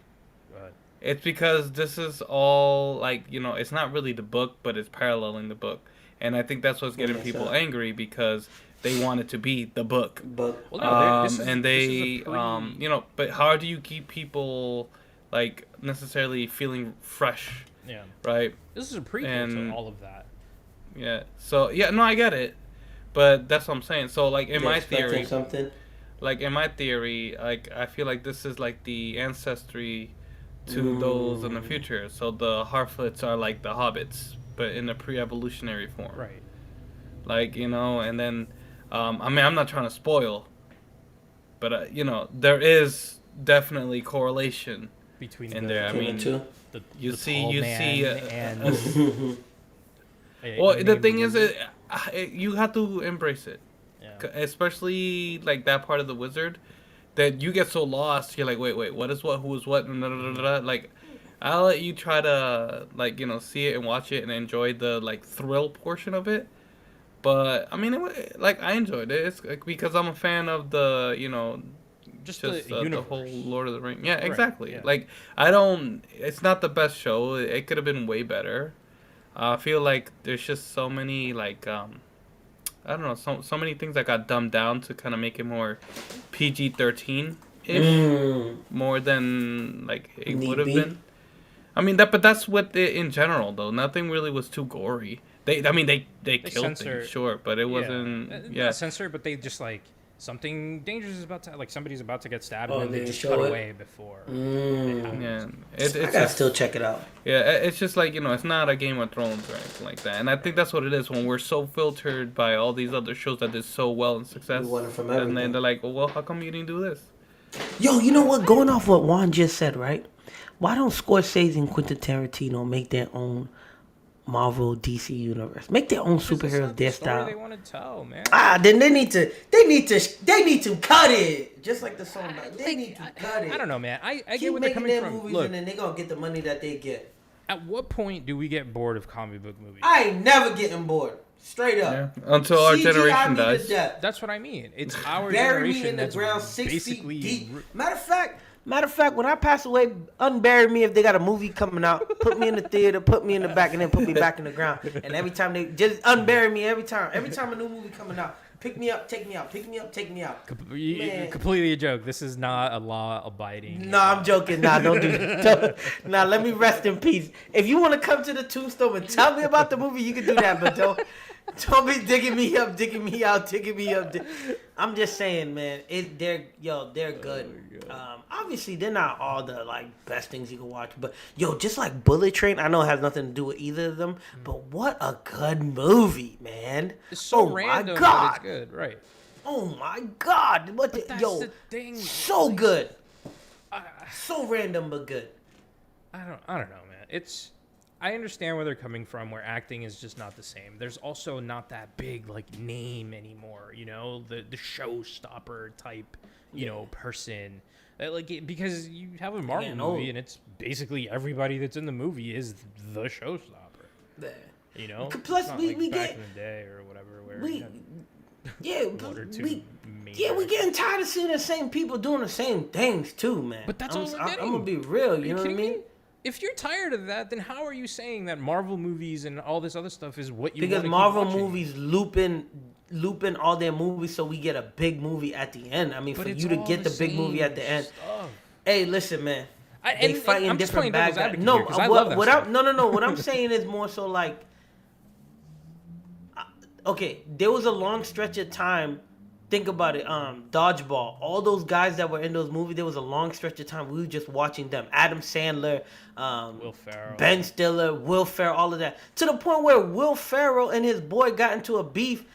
It's because this is all, like, it's not really the book, but it's paralleling the book. And I think that's what's getting people angry, because they want it to be the book. But how do you keep people, like, necessarily feeling fresh?
Yeah.
Right?
This is a prequel to all of that.
Yeah. So, I get it. But that's what I'm saying. So, like, in my theory... Like, I feel like this is, like, the ancestry to those in the future. So the Harfoots are like the hobbits, but in a pre-evolutionary form.
Right.
Like, and then... I mean, I'm not trying to spoil, but, there is definitely correlation
between
in there. I mean... You see,
and
well, the thing is, you have to embrace it, especially like that part of the wizard, that you get so lost. You're like, wait, what is what? Who is what? Like, I'll let you try to see it and watch it and enjoy the thrill portion of it. But I mean, I enjoyed it. It's because I'm a fan of the just the whole Lord of the Rings. Yeah, exactly. Right, yeah. Like, it's not the best show. It could have been way better. I feel like there's just so many, I don't know, so many things that got dumbed down to kind of make it more PG-13-ish, more than, it would have been. I mean, but that's what in general, though. Nothing really was too gory. They killed things, sure, but it wasn't,
not censor, but they just, something dangerous is about to, somebody's about to get stabbed, and then they just cut away before.
Yeah, I gotta still check it out.
Yeah, it's just it's not a Game of Thrones or anything like that, and I think that's what it is when we're so filtered by all these other shows that did so well in success, and then they're like, well, how come you didn't do this?
Yo, you know what? Going off what Juan just said, right? Why don't Scorsese and Quentin Tarantino make their own Marvel DC universe? Make their own superheroes their style.
They want to tell, man.
Then they need to cut it. Just like the song. They need to cut it.
I don't know, man. I get where they're coming from.
Movies, and then they gonna get the money that they get.
At what point do we get bored of comic book movies?
I ain't never getting bored. Straight up.
Yeah. Until our generation does.
That's what I mean. It's our generation me in the ground 6 feet deep.
Matter of fact, when I pass away, unbury me if they got a movie coming out. Put me in the theater, put me in the back, and then put me back in the ground. And every time they just unbury me, every time a new movie coming out, pick me up, take me out, pick me up, take me out.
Completely a joke. This is not a law-abiding.
No, I'm joking. Nah, don't do that. Nah, let me rest in peace. If you want to come to the tombstone and tell me about the movie, you can do that, but don't be digging me up, digging me out, digging me up. I'm just saying, man. They're good. Obviously, they're not all the best things you can watch, but just like Bullet Train, I know it has nothing to do with either of them, but what a good movie, man!
It's so random, but it's good, right?
Oh my God! The thing. So good. So random but good.
I don't know, man. I understand where they're coming from, where acting is just not the same. There's also not that big like name anymore, you know, the showstopper type, you know, person. Because you have a Marvel movie and it's basically everybody that's in the movie is the showstopper. Yeah. You know,
plus we
back
get
in the day or whatever where
we're getting tired of seeing the same people doing the same things too, man.
But that's all we're getting.
I'm gonna be real. You know what I mean?
If you're tired of that, then how are you saying that Marvel movies and all this other stuff is what you?
Because Marvel movies looping all their movies, so we get a big movie at the end. I mean, for you to get the big movie at the end. Hey, listen, man. They fighting different bad guys. No, what I'm saying is more so like, okay, there was a long stretch of time. Think about it. Dodgeball. All those guys that were in those movies, there was a long stretch of time we were just watching them. Adam Sandler,
Will Ferrell,
Ben Stiller, Will Ferrell, all of that. To the point where Will Ferrell and his boy got into a beef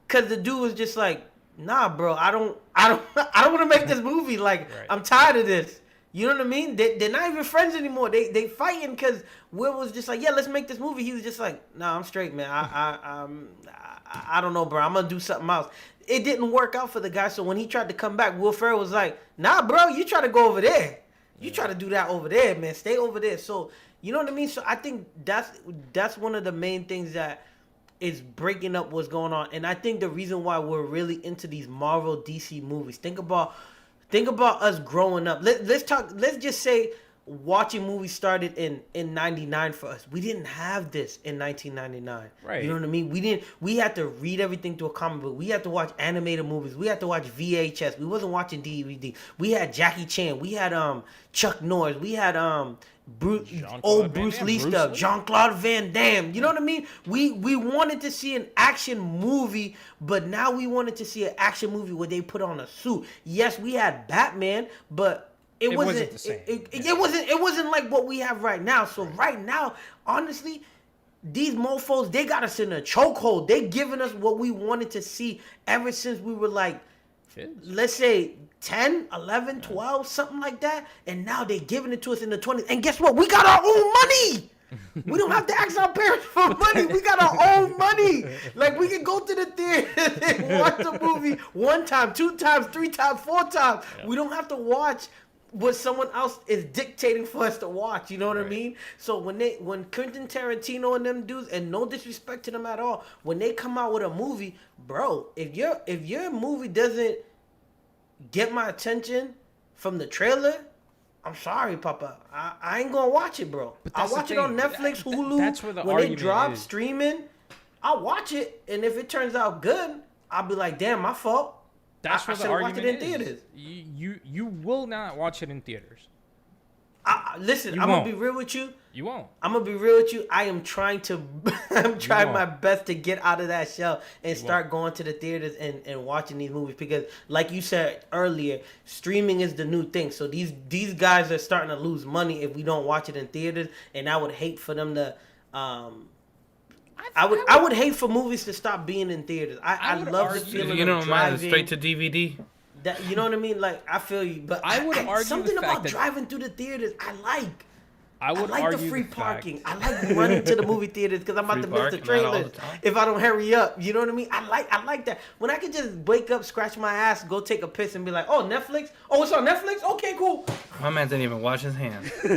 because the dude was just like, "Nah, bro, I don't want to make this movie. Like, right. I'm tired of this." You know what I mean? They're not even friends anymore. They fighting because Will was just like, "Yeah, let's make this movie." He was just like, "Nah, I'm straight, man. I don't know, bro. I'm gonna do something else." It didn't work out for the guy, so when he tried to come back, Will Ferrell was like, "Nah, bro, you try to go over there. You try to do that over there, man. Stay over there." So, you know what I mean? So I think that's one of the main things that is breaking up what's going on. And I think the reason why we're really into these Marvel DC movies. Think about us growing up. Let's just say watching movies started in 99 for us. We didn't have this in 1999.
Right.
You know what I mean? We had to read everything through a comic book. We had to watch animated movies. We had to watch VHS. We wasn't watching DVD. We had Jackie Chan. We had Chuck Norris. We had Bruce Lee stuff. Jean-Claude Van Damme. You know what I mean? We wanted to see an action movie, but now we wanted to see an action movie where they put on a suit. Yes, we had Batman, but it wasn't the same. It wasn't like what we have right now. So right now, honestly, these mofos, they got us in a chokehold. They giving us what we wanted to see ever since we were like, let's say 10, 11, 12, something like that. And now they giving it to us in the 20s. And guess what? We got our own money. We don't have to ask our parents for money. We got our own money. Like, we can go to the theater and watch a movie 1 time, 2 times, 3 times, 4 times. Yeah. We don't have to watch what someone else is dictating for us to watch. You know what I mean? So when Quentin Tarantino and them dudes, and no disrespect to them at all, when they come out with a movie, bro, if your movie doesn't get my attention from the trailer, I'm sorry, Papa. I ain't gonna watch it, bro. I'll watch it on Netflix, Hulu.
That's where the
when
argument
they drop
is.
Streaming, I'll watch it, and if it turns out good, I'll be like, damn, my fault.
That's where the argument
is. Theaters.
You will not watch it in theaters.
Listen, I'm gonna be real with you.
You won't.
I'm gonna be real with you. I am trying my best to get out of that shell and start going to the theaters and watching these movies, because, like you said earlier, streaming is the new thing. So these guys are starting to lose money if we don't watch it in theaters, and I would hate for them to. I would hate for movies to stop being in theaters. I love the feeling of driving
straight to DVD.
That, you know what I mean? Like, I feel you, but
I would argue
something about driving through the theaters. I like the free parking. I like running to the movie theaters because I'm about to miss the trailers if I don't hurry up. You know what I mean? I like that. When I can just wake up, scratch my ass, go take a piss, and be like, oh, Netflix? Oh, it's on Netflix? Okay, cool.
My man didn't even wash his hands.
You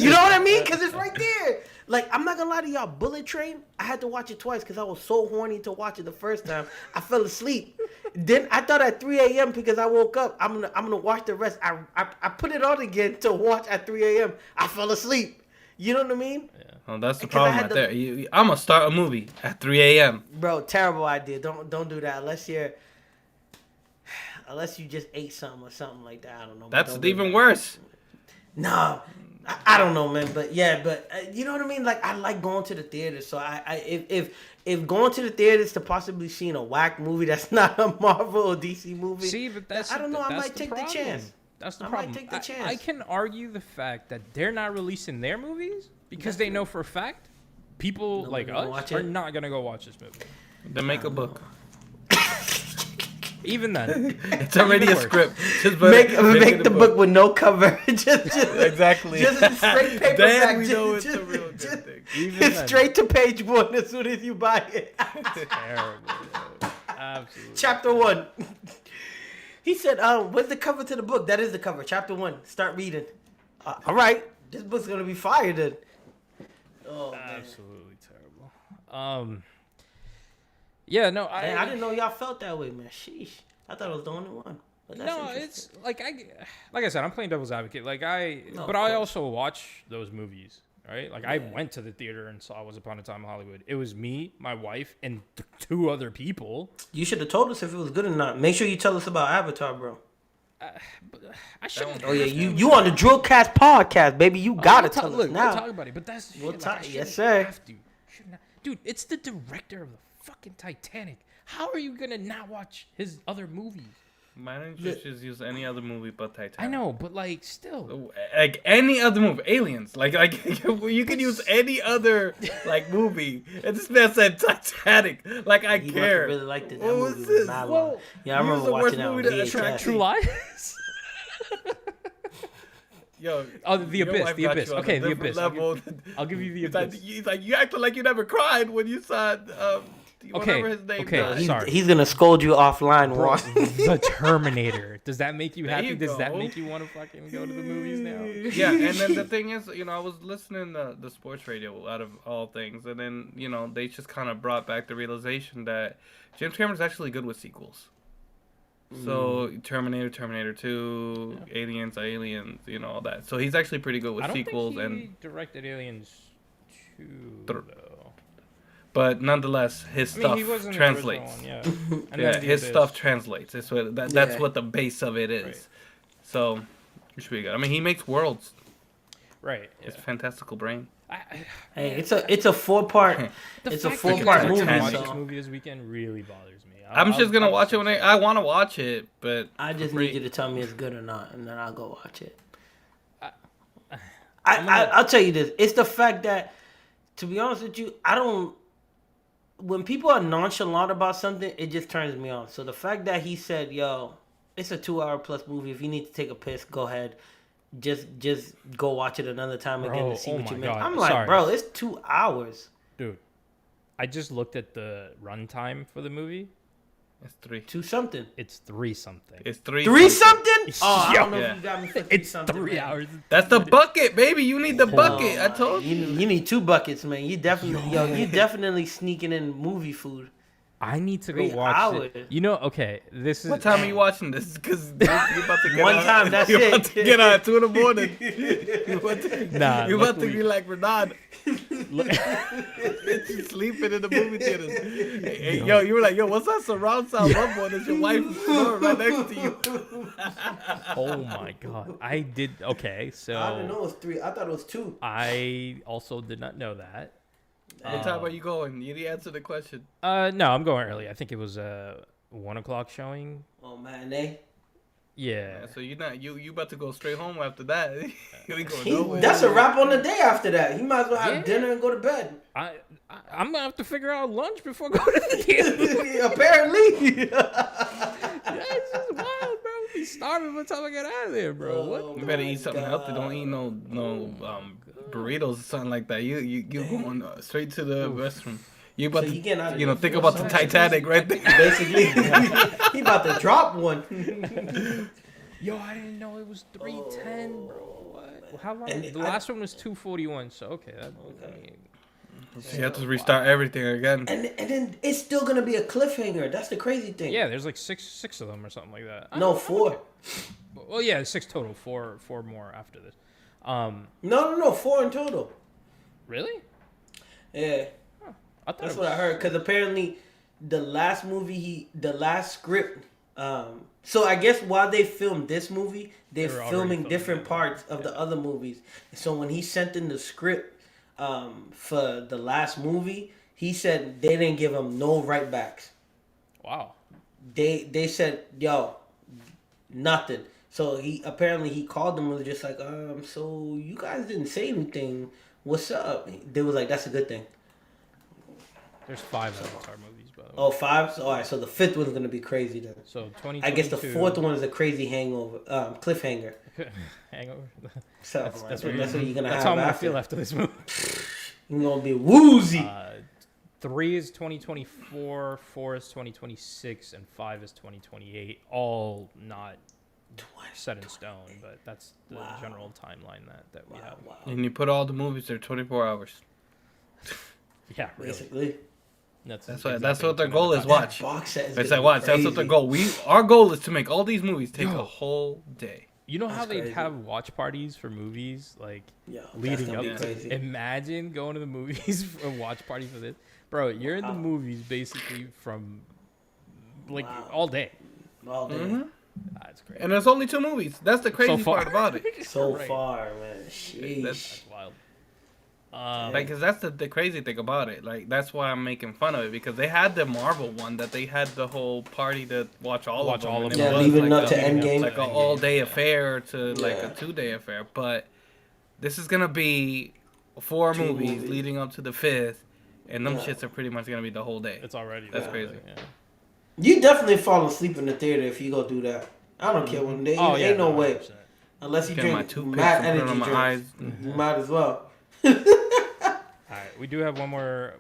know what I mean? Because it's right there. Like, I'm not gonna lie to y'all, Bullet Train, I had to watch it twice because I was so horny to watch it the first time. I fell asleep. Then I thought at 3 a.m. because I woke up, I'm gonna watch the rest. I put it on again to watch at 3 a.m. I fell asleep. You know what I mean?
Yeah. Well, that's the problem right there. I'm gonna start a movie at 3 a.m.
Bro, terrible idea. Don't do that unless you just ate something or something like that. I don't know.
That's even worse.
No. I don't know, man, but you know what I mean. Like, I like going to the theater, so if going to the theaters to possibly seeing a whack movie that's not a Marvel or DC movie,
see, but
I don't know. I might take the chance.
That's the problem.
I might take the chance.
I can argue the fact that they're not releasing their movies because they know for a fact people like us are not gonna go watch this movie.
Then make a book.
Even then,
it's already a script. Just
make the book with no cover. just
exactly.
Just a straight paperback.
Then we know it's a real.
It's straight to page 1 as soon as you buy it.
Terrible. Dude. Absolutely.
Chapter 1. He said, what's the cover to the book? That is the cover. Chapter 1. Start reading. All right. This book's going to be fire then. Oh,
absolutely terrible. Yeah, no,
I didn't know y'all felt that way, man. Sheesh. I thought I was the only one.
No, it's like I said, I'm playing devil's advocate. I also watch those movies, right? Like I went to the theater and saw Once Upon a Time in Hollywood. It was me, my wife, and 2 other people.
You should have told us if it was good or not. Make sure you tell us about Avatar, bro.
I shouldn't.
Oh yeah, you on the Drillcast podcast, baby. You gotta tell us now.
We'll talk about it, but that's
we'll talk. Yes, sir.
Dude, it's the director of the fucking Titanic. How are you gonna not watch his other movies?
My interest is use any other movie but Titanic.
I know, but still,
like any other movie, Aliens. Like you can use any other movie. And this man said Titanic. Like I care.
Really liked it.
What was this?
Well, yeah, I remember watching that on VHS.
True Lies.
Yo,
the Abyss. Okay, The Abyss. I'll give you The Abyss.
He's like, you acted like you never cried when you saw whatever his name is.
Sorry.
He's gonna scold you offline,
bro. The Terminator. Does that make you happy? Does that make you want to fucking go to the movies now?
Yeah, and then the thing is, I was listening to the sports radio out of all things, and then, they just kind of brought back the realization that James Cameron's actually good with sequels. So Terminator, Terminator 2, Aliens, all that. So he's actually pretty good with sequels.
I don't think he directed Aliens 2, though.
But nonetheless, his stuff translates. His stuff translates. That's what the base of it is. Right. So it should be good. I mean, he makes worlds.
Right.
It's a fantastical brain.
Hey, it's a 4-part. It's a 4-part movie.
Watch this movie this weekend really bothers me.
I'm just gonna watch it when I want to watch it, but
I just need you to tell me it's good or not, and then I'll go watch it. I'll tell you this: it's the fact that, to be honest with you, I don't. When people are nonchalant about something, it just turns me on. So the fact that he said, "Yo, it's a 2-hour-plus movie. If you need to take a piss, go ahead. Just go watch it another time again to see what you meant." I'm like, bro, it's 2 hours,
dude. I just looked at the runtime for the movie.
It's 3.
2-something.
It's 3-something.
It's 3.
3-something? Oh, I don't know if you got me for 3-something.
It's 3 hours.
That's the bucket, baby. You need the bucket. I told you.
You need 2 buckets, man. You definitely sneaking in movie food.
I need to go watch it. Okay, this is...
What time are you watching this? Because you're about to get
One time, that's
you're
it.
About to get on at 2 in the morning. You're about to be like Renan. Sleeping in the movie theaters. Hey, yo, you were like, yo, what's that surround sound rumble? There's your wife snoring right next to you.
Oh my god. I did... Okay, so...
I didn't know it was 3. I thought it was 2.
I also did not know that.
What time are you going? You didn't answer the question.
No, I'm going early. I think it was 1 o'clock showing.
Oh, matinee?
Yeah.
So you about to go straight home after that? You ain't going nowhere.
That's a wrap on the day after that. He might as well have dinner and go to bed.
I'm gonna have to figure out lunch before going to the theater.
Apparently.
It's just wild, bro. Be starving by the time I get out of there, bro. What?
You better eat something healthy. Don't eat no burritos or something like that. You going straight to the restroom. You about to think about the Titanic right there.
Basically, he about to drop one.
Yo, I didn't know it was 3:10, bro. What? How long? The last one was 2:41. So okay,
so you have to restart everything again.
And then it's still gonna be a cliffhanger. That's the crazy thing.
Yeah, there's like six of them or something like that.
No, 4.
Well, yeah, 6 total. Four more after this.
No, 4 in total.
Really?
Yeah. That's what I heard. Because apparently, the last script. So I guess while they filmed this movie, they're filming different parts of the other movies. So when he sent in the script for the last movie, he said they didn't give him no right backs.
Wow.
They said, yo, nothing. So he called them and was just like, so you guys didn't say anything. What's up? They was like, that's a good thing.
There's 5 Avatar movies, by the way.
Oh, 5? All right, so the 5th one's going to be crazy then.
So 2022.
I guess the 4th one is a crazy cliffhanger.
Hangover?
So that's what you're going to have.
That's how I'm going to feel after this movie.
You're gonna be woozy.
3 is 2024, 4 is 2026, and 5 is 2028. All not set in stone, but that's the general timeline that we have.
Wow.
And you put all the movies there 24 hours.
Yeah, really.
Basically.
That's what their goal is. Watch.
It's
like watch. That's what their goal. Our goal is to make all these movies take a whole day.
You know how they have watch parties for movies, like leading up to. Imagine going to the movies for a watch party for this, bro. You're in the movies basically from like all day.
All day.
Mm-hmm.
That's crazy.
And there's only 2 movies. That's the crazy part about it.
So far, man. Sheesh.
That's wild.
Like, cause that's the crazy thing about it. Like, that's why I'm making fun of it, because they had the Marvel one that they had the whole party to watch all of them.
Yeah, leaving up to Endgame.
Like an all-day affair to like a 2-day affair. But this is gonna be 4 movies leading up to the 5th, and them shits are pretty much gonna be the whole day.
It's already.
That's crazy.
Yeah.
You definitely fall asleep in the theater if you go do that. I don't care when they. Ain't no way. Unless you drink mad energy drinks, you might as well.
All right, we do have one more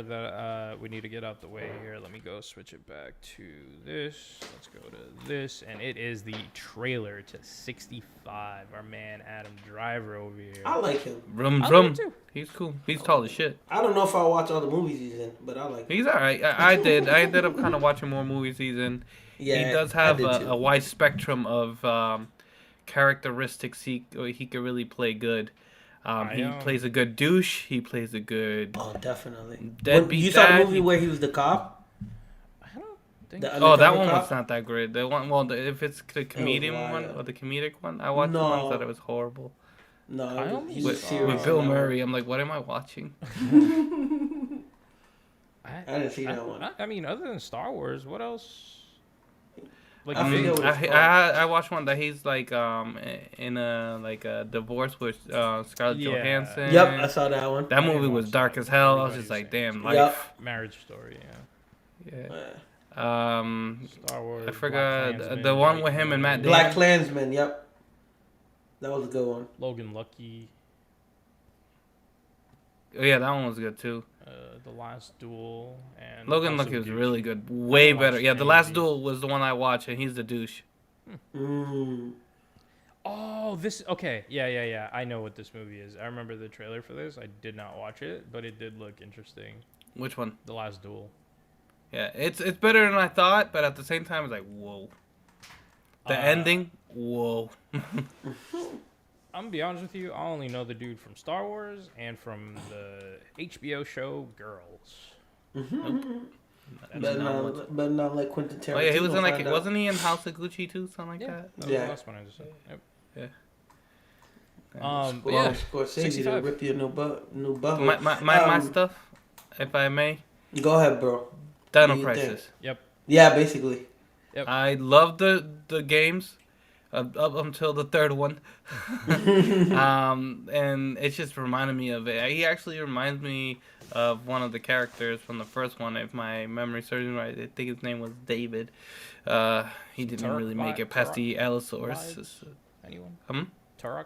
that we need to get out the way here. Let me go switch it back to this. Let's go to this, and it is the trailer to 65. Our man Adam Driver over here.
I like him.
Vroom. He's cool. He's tall as shit.
I don't know if I'll watch all the movies he's in, but I like him.
He's all right. I ended up kind of watching more movies he's in. Yeah, he does have a wide spectrum of characteristics. He could really play good. He plays a good douche. He plays a good.
Oh, definitely.
Deadbeat.
You saw the movie where he was the cop?
I don't think.
That one was not that great. The one, if it's the comedian one or the comedic one, I watched one and thought it was horrible.
No,
with Bill Murray. I'm like, what am I watching?
I didn't see that one.
I mean, other than Star Wars, what else? Like
I watched one that he's like in a divorce with Scarlett Johansson.
Yep, I saw that one.
That movie was dark as hell. I was just like, damn, life.
Yep.
Marriage Story, yeah.
Star
Wars.
I forgot the one with him and Matt Damon.
Black Klansman. Yep, that was a good one.
Logan Lucky.
Oh, yeah, that one was good too.
The Last Duel and
Logan Lucky was really good, way better. Yeah, The Last Duel was the one I watched, and he's the douche.
Oh, this okay. Yeah. I know what this movie is. I remember the trailer for this. I did not watch it, but it did look interesting.
Which one?
The Last Duel.
Yeah, it's better than I thought, but at the same time, it's like whoa. The ending, whoa.
I'm gonna be honest with you. I only know the dude from Star Wars and from the HBO show Girls.
But not like Quentin Tarantino.
Oh yeah, he was in wasn't he in House of Gucci too, something like that?
That was the last one I just said. Yep.
Yeah.
Scorsese to rip your new butt.
My stuff, if I may.
Go ahead, bro.
Dino Crisis.
Yep.
Yeah, basically.
Yep.
I love the games. Up until the 3rd one. And it just reminded me of it. He actually reminds me of one of the characters from the first one, if my memory serves me right. I think his name was David. He didn't really make it past the Allosaurus.
Anyone?
Turok?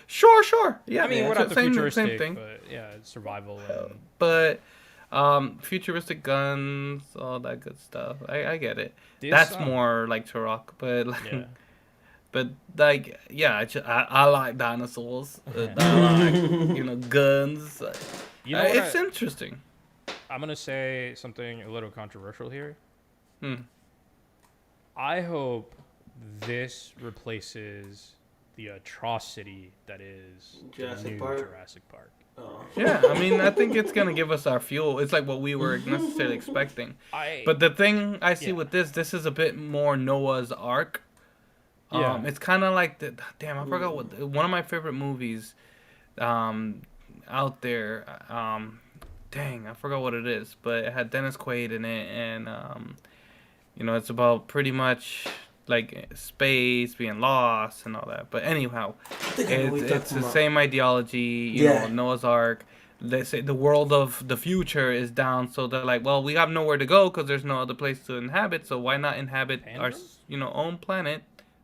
Sure. Yeah,
I mean, we're not the futuristic, same thing. But yeah, it's survival.
But futuristic guns, all that good stuff. I get it. That's more like Turok, but like... Yeah. But like, yeah, I like dinosaurs. I like, guns. It's interesting.
I'm gonna say something a little controversial here. I hope this replaces the atrocity that is Jurassic Park.
Oh.
Yeah, I mean, I think it's gonna give us our fuel. It's like what we were necessarily expecting. But the thing I see with this is a bit more Noah's Ark. It's kind of like I forgot one of my favorite movies out there. I forgot what it is, but it had Dennis Quaid in it, and it's about pretty much like space being lost and all that. But anyhow, it's the same ideology. You know, Noah's Ark. They say the world of the future is down, so they're like, well, we have nowhere to go because there's no other place to inhabit. So why not inhabit our own planet?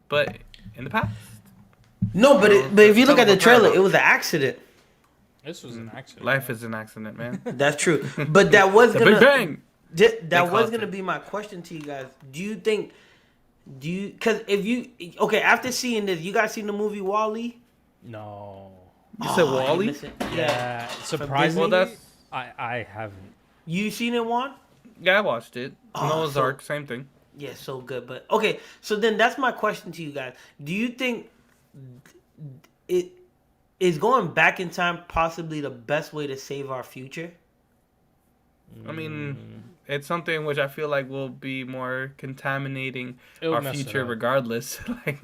But in the past.
No, but if you look at the trailer, it was an accident.
This was an accident.
Life is an accident, man.
That's true. But that was
Big Bang.
That was gonna be my question to you guys. Because if you after seeing this, you guys seen the movie WALL-E?
No.
You said WALL-E?
Yeah. Surprisingly,
Well,
I haven't.
You seen it, Juan?
Yeah, I watched it. Noah's Ark, same thing.
Yeah, so good. But okay, so then that's my question to you guys. Do you think it is going back in time possibly the best way to save our future?
I mean, it's something which I feel like will be more contaminating our future regardless. Like,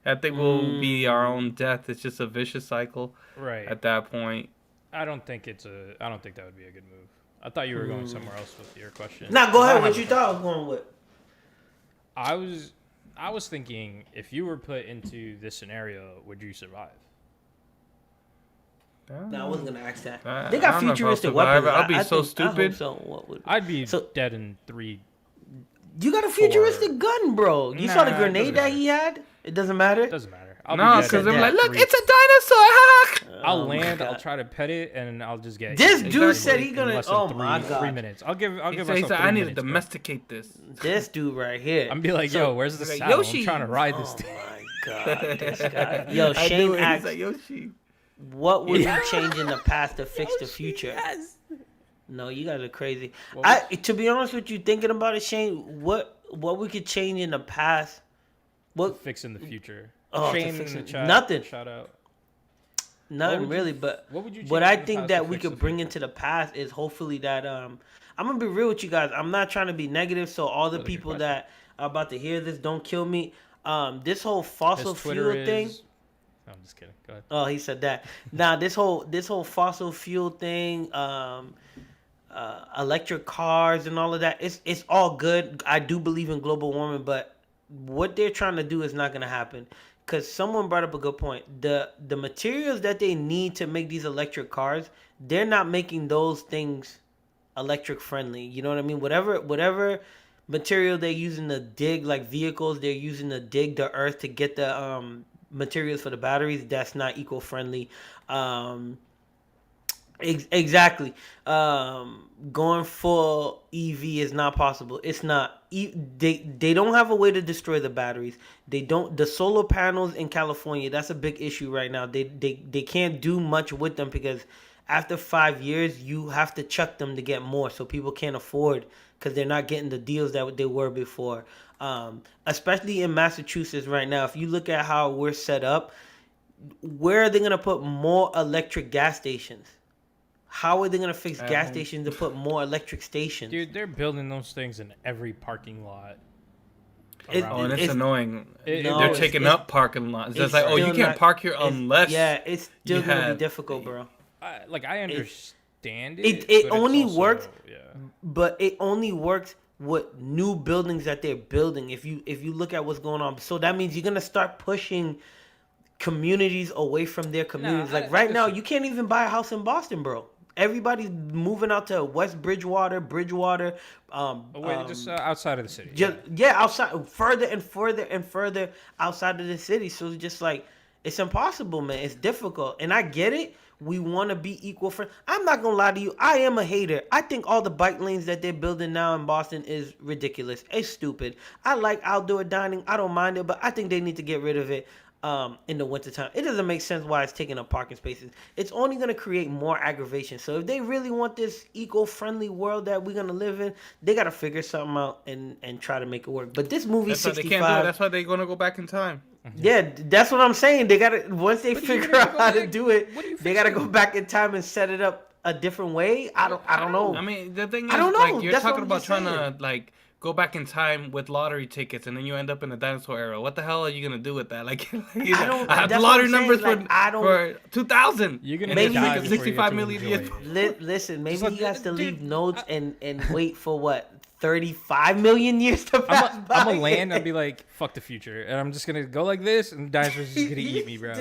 I think we'll be our own death. It's just a vicious cycle.
Right.
At that point.
I don't think that would be a good move. I thought you were going somewhere else with your question.
Nah, go ahead. What you thought I was going with?
I was thinking, if you were put into this scenario, would you survive?
No, I wasn't gonna ask that. They got futuristic weapons.
I'd be so stupid.
I'd be dead in 3.
You got a futuristic gun, bro. You saw the grenade that he had? It doesn't matter?
It doesn't matter.
No, because they're like, look, it's a dinosaur.
I'll land, I'll try to pet it, and I'll just get
this dude said he's gonna, my God.
3 minutes. I'll give myself 3 minutes.
I need to domesticate this.
This dude right here.
I'm be like, yo, where's the saddle?
Yoshi.
I'm trying to ride this thing.
Oh my God, this guy. Yo, Shane asked,
like, Yoshi.
What would you change in the past to fix the future?
Yes.
No, you guys are crazy. To be honest with you, thinking about it, Shane, what we could change in the past? What
fix in the future?
Oh,
Shane
fix
in the
it.
chat.
Nothing.
Shout out.
Nothing really, but
what would you?
What I think that we could bring into the past is hopefully that I'm gonna be real with you guys. I'm not trying to be negative, so all the people that are about to hear this don't kill me. This whole fossil fuel thing.
I'm just kidding. Go ahead.
Oh, he said that. Now this whole fossil fuel thing, electric cars and all of that. It's all good. I do believe in global warming, but what they're trying to do is not gonna happen. Because someone brought up a good point. The materials that they need to make these electric cars, they're not making those things electric friendly. You know what I mean? Whatever material they're using to dig like vehicles, they're using to dig the earth to get the materials for the batteries. That's not eco friendly. Exactly. Going full EV is not possible. It's not. They don't have a way to destroy the batteries. They don't. The solar panels in California, that's a big issue right now. They can't do much with them because after 5 years you have to chuck them to get more. So people can't afford because they're not getting the deals that they were before. Especially in Massachusetts right now. If you look at how we're set up, where are they gonna put more electric gas stations? How are they going to fix gas stations to put more electric stations?
Dude, they're building those things in every parking lot.
And it's annoying. They're taking up parking lots. It's like, you can't park here unless.
Yeah, it's still going to be difficult, bro.
I understand it.
It only works, but it only works with new buildings that they're building. If you look at what's going on, so that means you're going to start pushing communities away from their communities. Right now, you can't even buy a house in Boston, bro. Everybody's moving out to West Bridgewater.
Just outside of the city.
Outside, further and further and further outside of the city. So it's just like, it's impossible, man. It's difficult. And I get it. We want to be equal friends. I'm not going to lie to you. I am a hater. I think all the bike lanes that they're building now in Boston is ridiculous. It's stupid. I like outdoor dining. I don't mind it, but I think they need to get rid of it. In the wintertime. It doesn't make sense why it's taking up parking spaces. It's only going to create more aggravation. So if they really want this eco-friendly world that we're going to live in, they got to figure something out and try to make it work. But this movie 65...
They can't do it. That's why they're going to go back in time.
Yeah, that's what I'm saying. They got to... Once they figure out how to do it, they got to go back in time and set it up a different way. I don't know.
I mean, the thing is, like, you're talking about trying to, like... go back in time with lottery tickets, and then you end up in the dinosaur era. What the hell are you gonna do with that? Like, I have the lottery numbers for 2000.
You're gonna
maybe make 65 million years.
Listen, maybe he has to leave notes and wait for what 35 million years to pass by.
I'm gonna land and be like, fuck the future, and I'm just gonna go like this, and dinosaurs just gonna eat me, bro.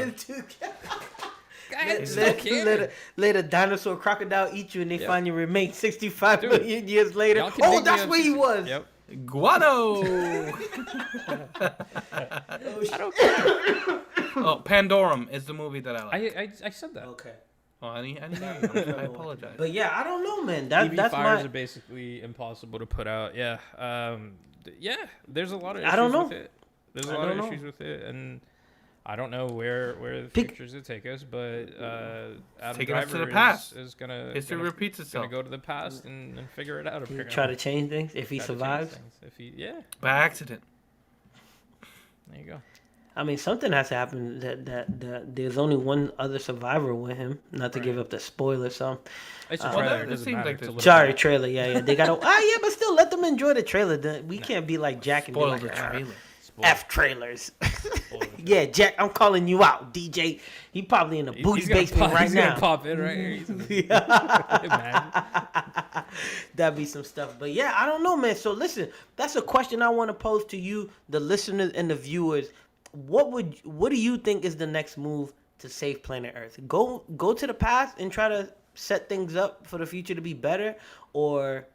Let a dinosaur crocodile eat you and they find you remain 65 million years later. Oh, that's where he was.
Yep. Guano.
I don't care.
Pandorum is the movie that I like.
I said that.
Okay.
Oh, I apologize.
But yeah, I don't know, man.
That's fires are basically impossible to put out. Yeah. Yeah. There's a lot of issues with it. There's a lot of issues with it, and I don't know where the future's gonna take us, but Adam Driver us to the past. Is gonna
history repeats itself.
Gonna go to the past and figure it out. Apparently.
Try to change things if he survives.
By accident.
There you go.
I mean, something has to happen. That there's only one other survivor with him. Not to give up the spoiler, so.
It's a trailer. It seems like
sorry, trailer. Yeah. They gotta. Yeah, but still, let them enjoy the trailer. We can't be like Jack and
spoil
be like,
the trailer.
F trailers. Yeah, Jack, I'm calling you out, DJ. He probably in the Booty's basement right now.
He's gonna pop in right here.
That'd be some stuff. But yeah, I don't know, man. So listen, that's a question I want to pose to you, the listeners and the viewers. What do you think is the next move to save planet Earth? Go to the past and try to set things up for the future to be better, or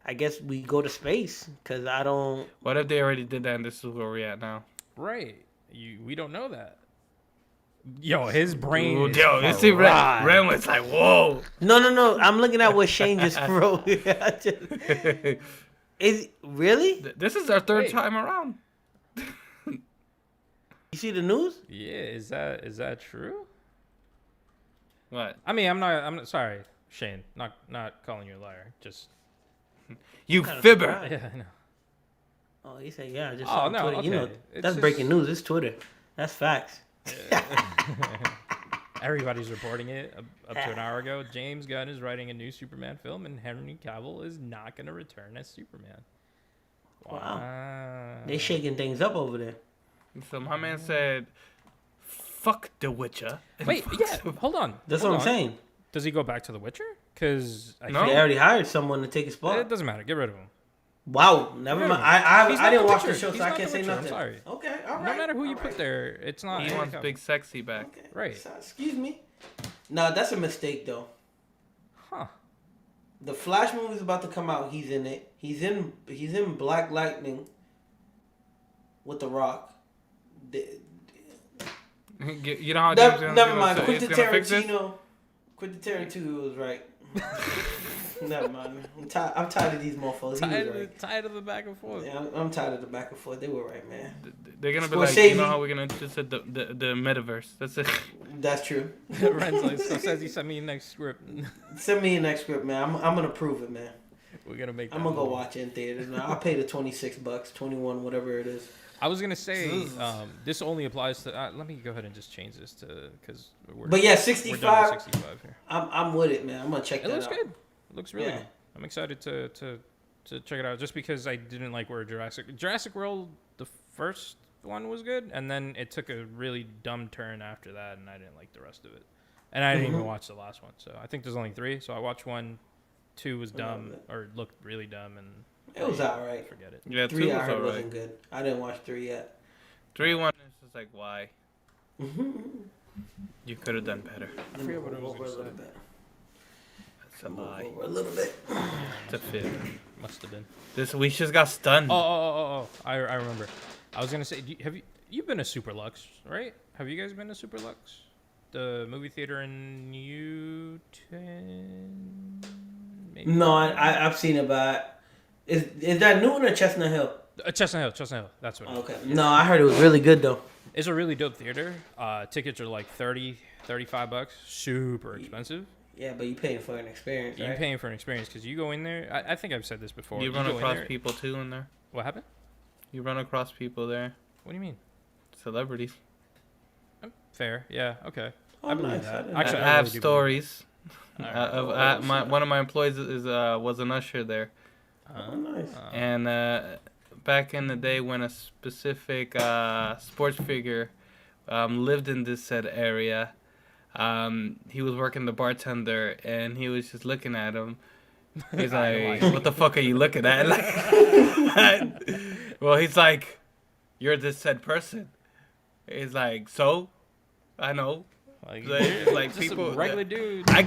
I guess we go to space, because I don't...
What if they already did that and this is where we're at now?
Right. We don't know that. Yo, his brain is
you see Ren was like, whoa.
No. I'm looking at what Shane just wrote. Is really?
This is our third time around.
You see the news?
Yeah, is that true?
What?
I mean, I'm not sorry, Shane. Not calling you a liar. Just
you fibber.
Yeah, I know.
Oh, he said yeah. Just
no,
Twitter.
Okay.
You know, that's breaking news. It's Twitter. That's facts.
Everybody's reporting it up to an hour ago. James Gunn is writing a new Superman film, and Henry Cavill is not going to return as Superman.
Wow. They shaking things up over there.
So my man said, "Fuck The Witcher."
Wait, yeah, hold on.
That's what I'm saying.
Does he go back to The Witcher? Because
they already hired someone to take his spot.
It doesn't matter. Get rid of him.
Wow, never mind. I didn't watch the show, so I can't say nothing.
I'm sorry.
Okay, all right.
No matter who you put there, it's not.
He wants Big Sexy back.
Okay.
Right.
So, excuse me. No, that's a mistake though.
Huh.
The Flash movie is about to come out. He's in it. He's in Black Lightning with The Rock.
You know how James Gunn
never mind. Quentin Tarantino was right. Never mind. I'm tired of these motherfuckers.
Tired of the back and forth.
Yeah, I'm tired of the back and forth. They were right, man.
They're gonna be like, you know how we're gonna just the metaverse. That's it.
That's true.
Renzo says he sent me your next script.
Send me your next script, man. I'm gonna prove it, man.
We're gonna make.
I'm gonna go watch it in theaters. I'll pay the $26, 21, whatever it is.
I was gonna say this only applies to. Let me go ahead and just change this to because we're.
But yeah, 65.
We're done with 65 here.
I'm with it, man. I'm gonna check that out.
It looks good. It looks really good. I'm excited to check it out just because I didn't like where Jurassic World, the first one was good, and then it took a really dumb turn after that, and I didn't like the rest of it. And I didn't even watch the last one, so I think there's only 3. So I watched 1, 2 was dumb or looked really dumb, and
it was alright.
Forget it.
Yeah,
3 I heard wasn't good. I didn't watch 3 yet.
3-1 is just like why. You could have done better.
I forget what it was going to say.
That's a lie.
A little bit.
It's a fib.
Must have been.
We just got stunned.
Oh! I remember. I was gonna say, you've been to Super Lux, right? Have you guys been to Super Lux, the movie theater in Newton? Maybe?
No, I've seen it, but is that Newton or Chestnut Hill?
Chestnut Hill. That's what.
Okay. No, I heard it was really good though.
It's a really dope theater. Tickets are like $35. Super expensive.
Yeah, but you're paying for an experience, right?
You're paying for an experience because you go in there. I think I've said this before.
You run across people too in there.
What happened?
You run across people there.
What do you mean?
Celebrities.
Fair. Yeah. Okay.
I believe that.
Actually, I have stories. One of my employees was an usher there.
Oh, nice.
And back in the day when a specific sports figure lived in this said area, he was working the bartender, and he was just looking at him. He's like, "What the fuck are you looking at?" Well, he's like, "You're this said person." He's like, "So, I know." Like people,
regular dude.
I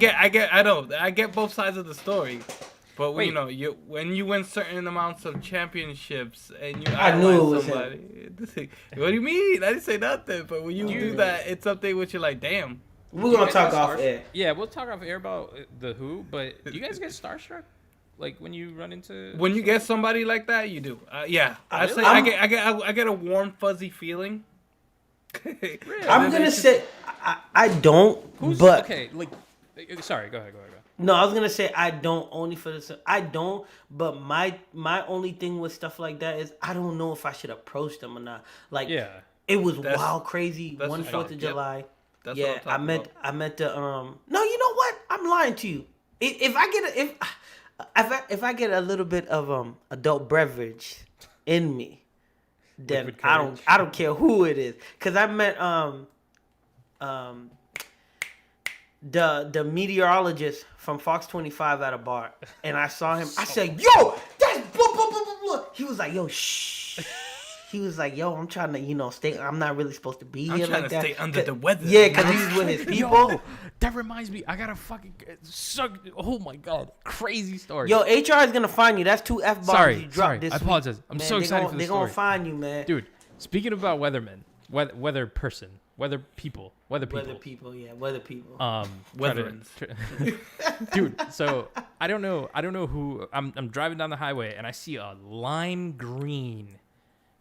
know. I get both sides of the story. But when you win certain amounts of championships and you
I knew it was
somebody, what do you mean? I didn't say nothing. But when you do that, it's something which you're like, damn.
We're gonna talk off air.
Yeah, we'll talk off air about the who. But do you guys get starstruck? Like when you run into
when you get somebody like that, you do. Yeah, I say I get a warm fuzzy feeling.
Really? I'm gonna say I don't. But
okay, like, sorry, go ahead.
No, I was gonna say I don't only for this. I don't. But my only thing with stuff like that is I don't know if I should approach them or not. Like, it was wild, crazy. 4th of July.
That's
I meant to. No, you know what? I'm lying to you. If I get a little bit of adult beverage in me, then I don't care who it is. Cause I met the meteorologist from Fox 25 at a bar, and I saw him. I said, "Yo, that's blah blah blah blah blah." He was like, "Yo, shh." He was like, "Yo, I'm trying to, stay. I'm not really supposed to be here like that.
Stay under the weather."
Yeah, because he's with his people.
Yo, that reminds me, I gotta fucking suck. Oh my god, crazy story.
Yo, HR is gonna find you. That's 2 F bombs you dropped this week.
I apologize. I'm so excited for this story.
They're gonna find you, man.
Dude, speaking about weathermen, weather people.
Weatherins.
Dude, so I don't know who. I'm driving down the highway and I see a lime green.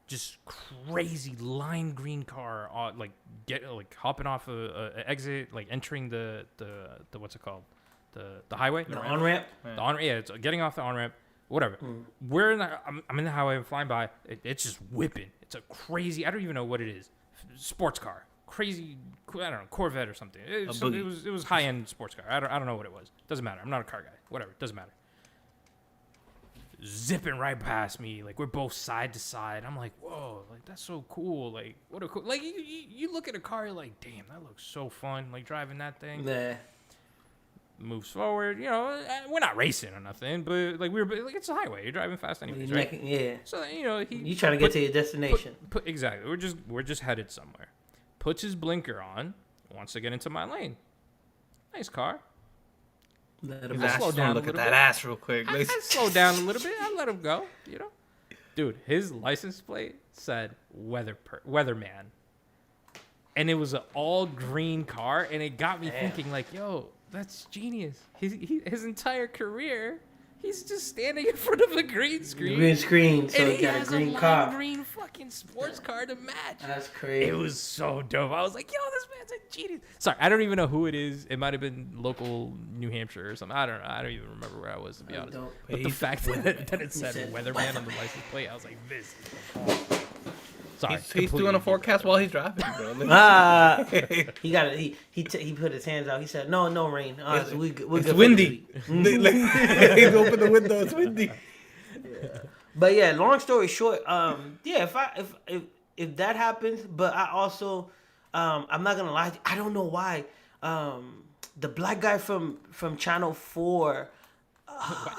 Just crazy lime green car, hopping off a exit, like entering the what's it called, the highway,
the on ramp.
The on ramp, yeah, it's getting off the on ramp, whatever. I'm in the highway, I'm flying by, it's just whipping. It's a crazy, I don't even know what it is, sports car, crazy, I don't know, Corvette or something. It was high end sports car. I don't know what it was. Doesn't matter. I'm not a car guy. Whatever. Doesn't matter. Zipping right past me, like we're both side to side. I'm like, whoa, like that's so cool. Like what a cool. Like you look at a car, you're like, damn, that looks so fun. Like driving that thing.
Nah.
Moves forward. We're not racing or nothing, but like like it's a highway. You're driving fast anyways, right?
Yeah.
So
you trying to get to your destination.
Exactly. We're just headed somewhere. Puts his blinker on. Wants to get into my lane. Nice car.
Slow down. Look at that ass real quick.
I slow down a little bit. I let him go. Dude, his license plate said Weatherman, and it was an all green car, and it got me thinking, like, yo, that's genius. His entire career, he's just standing in front of a green screen.
Green screen, so he got a green car.
Green fucking sports car to match.
That's crazy.
It was so dope. I was like, yo, this man's a genius. Sorry, I don't even know who it is. It might have been local New Hampshire or something. I don't know. I don't even remember where I was, to be honest. But the fact that it said Weatherman on the license plate, I was like, this. Sorry,
he's doing a forecast while he's driving, bro.
He got it. He put his hands out. He said, "No rain.
It's windy." He's open the window. It's windy.
Yeah. But yeah, long story short, if that happens, but I also, I'm not gonna lie, I don't know why, the black guy from Channel 4,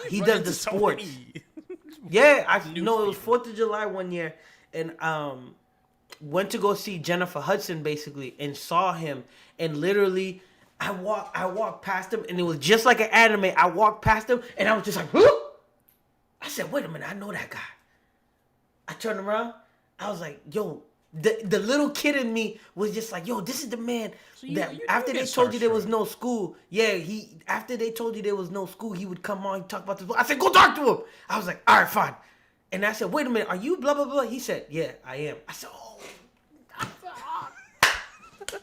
he does the sports. Yeah, I know it was 4th of July one year. And went to go see Jennifer Hudson basically, and saw him, and literally I walked past him, and it was just like an anime. I walked past him and I was just like, whoop! I said, wait a minute, I know that guy. I turned around, I was like, yo, the little kid in me was just like, yo, this is the man that after they told you there was no school, after they told you there was no school, he would come on and talk about this. I said, go talk to him. I was like, all right, fine. And I said, wait a minute, are you blah, blah, blah? He said, yeah, I am. I said, oh.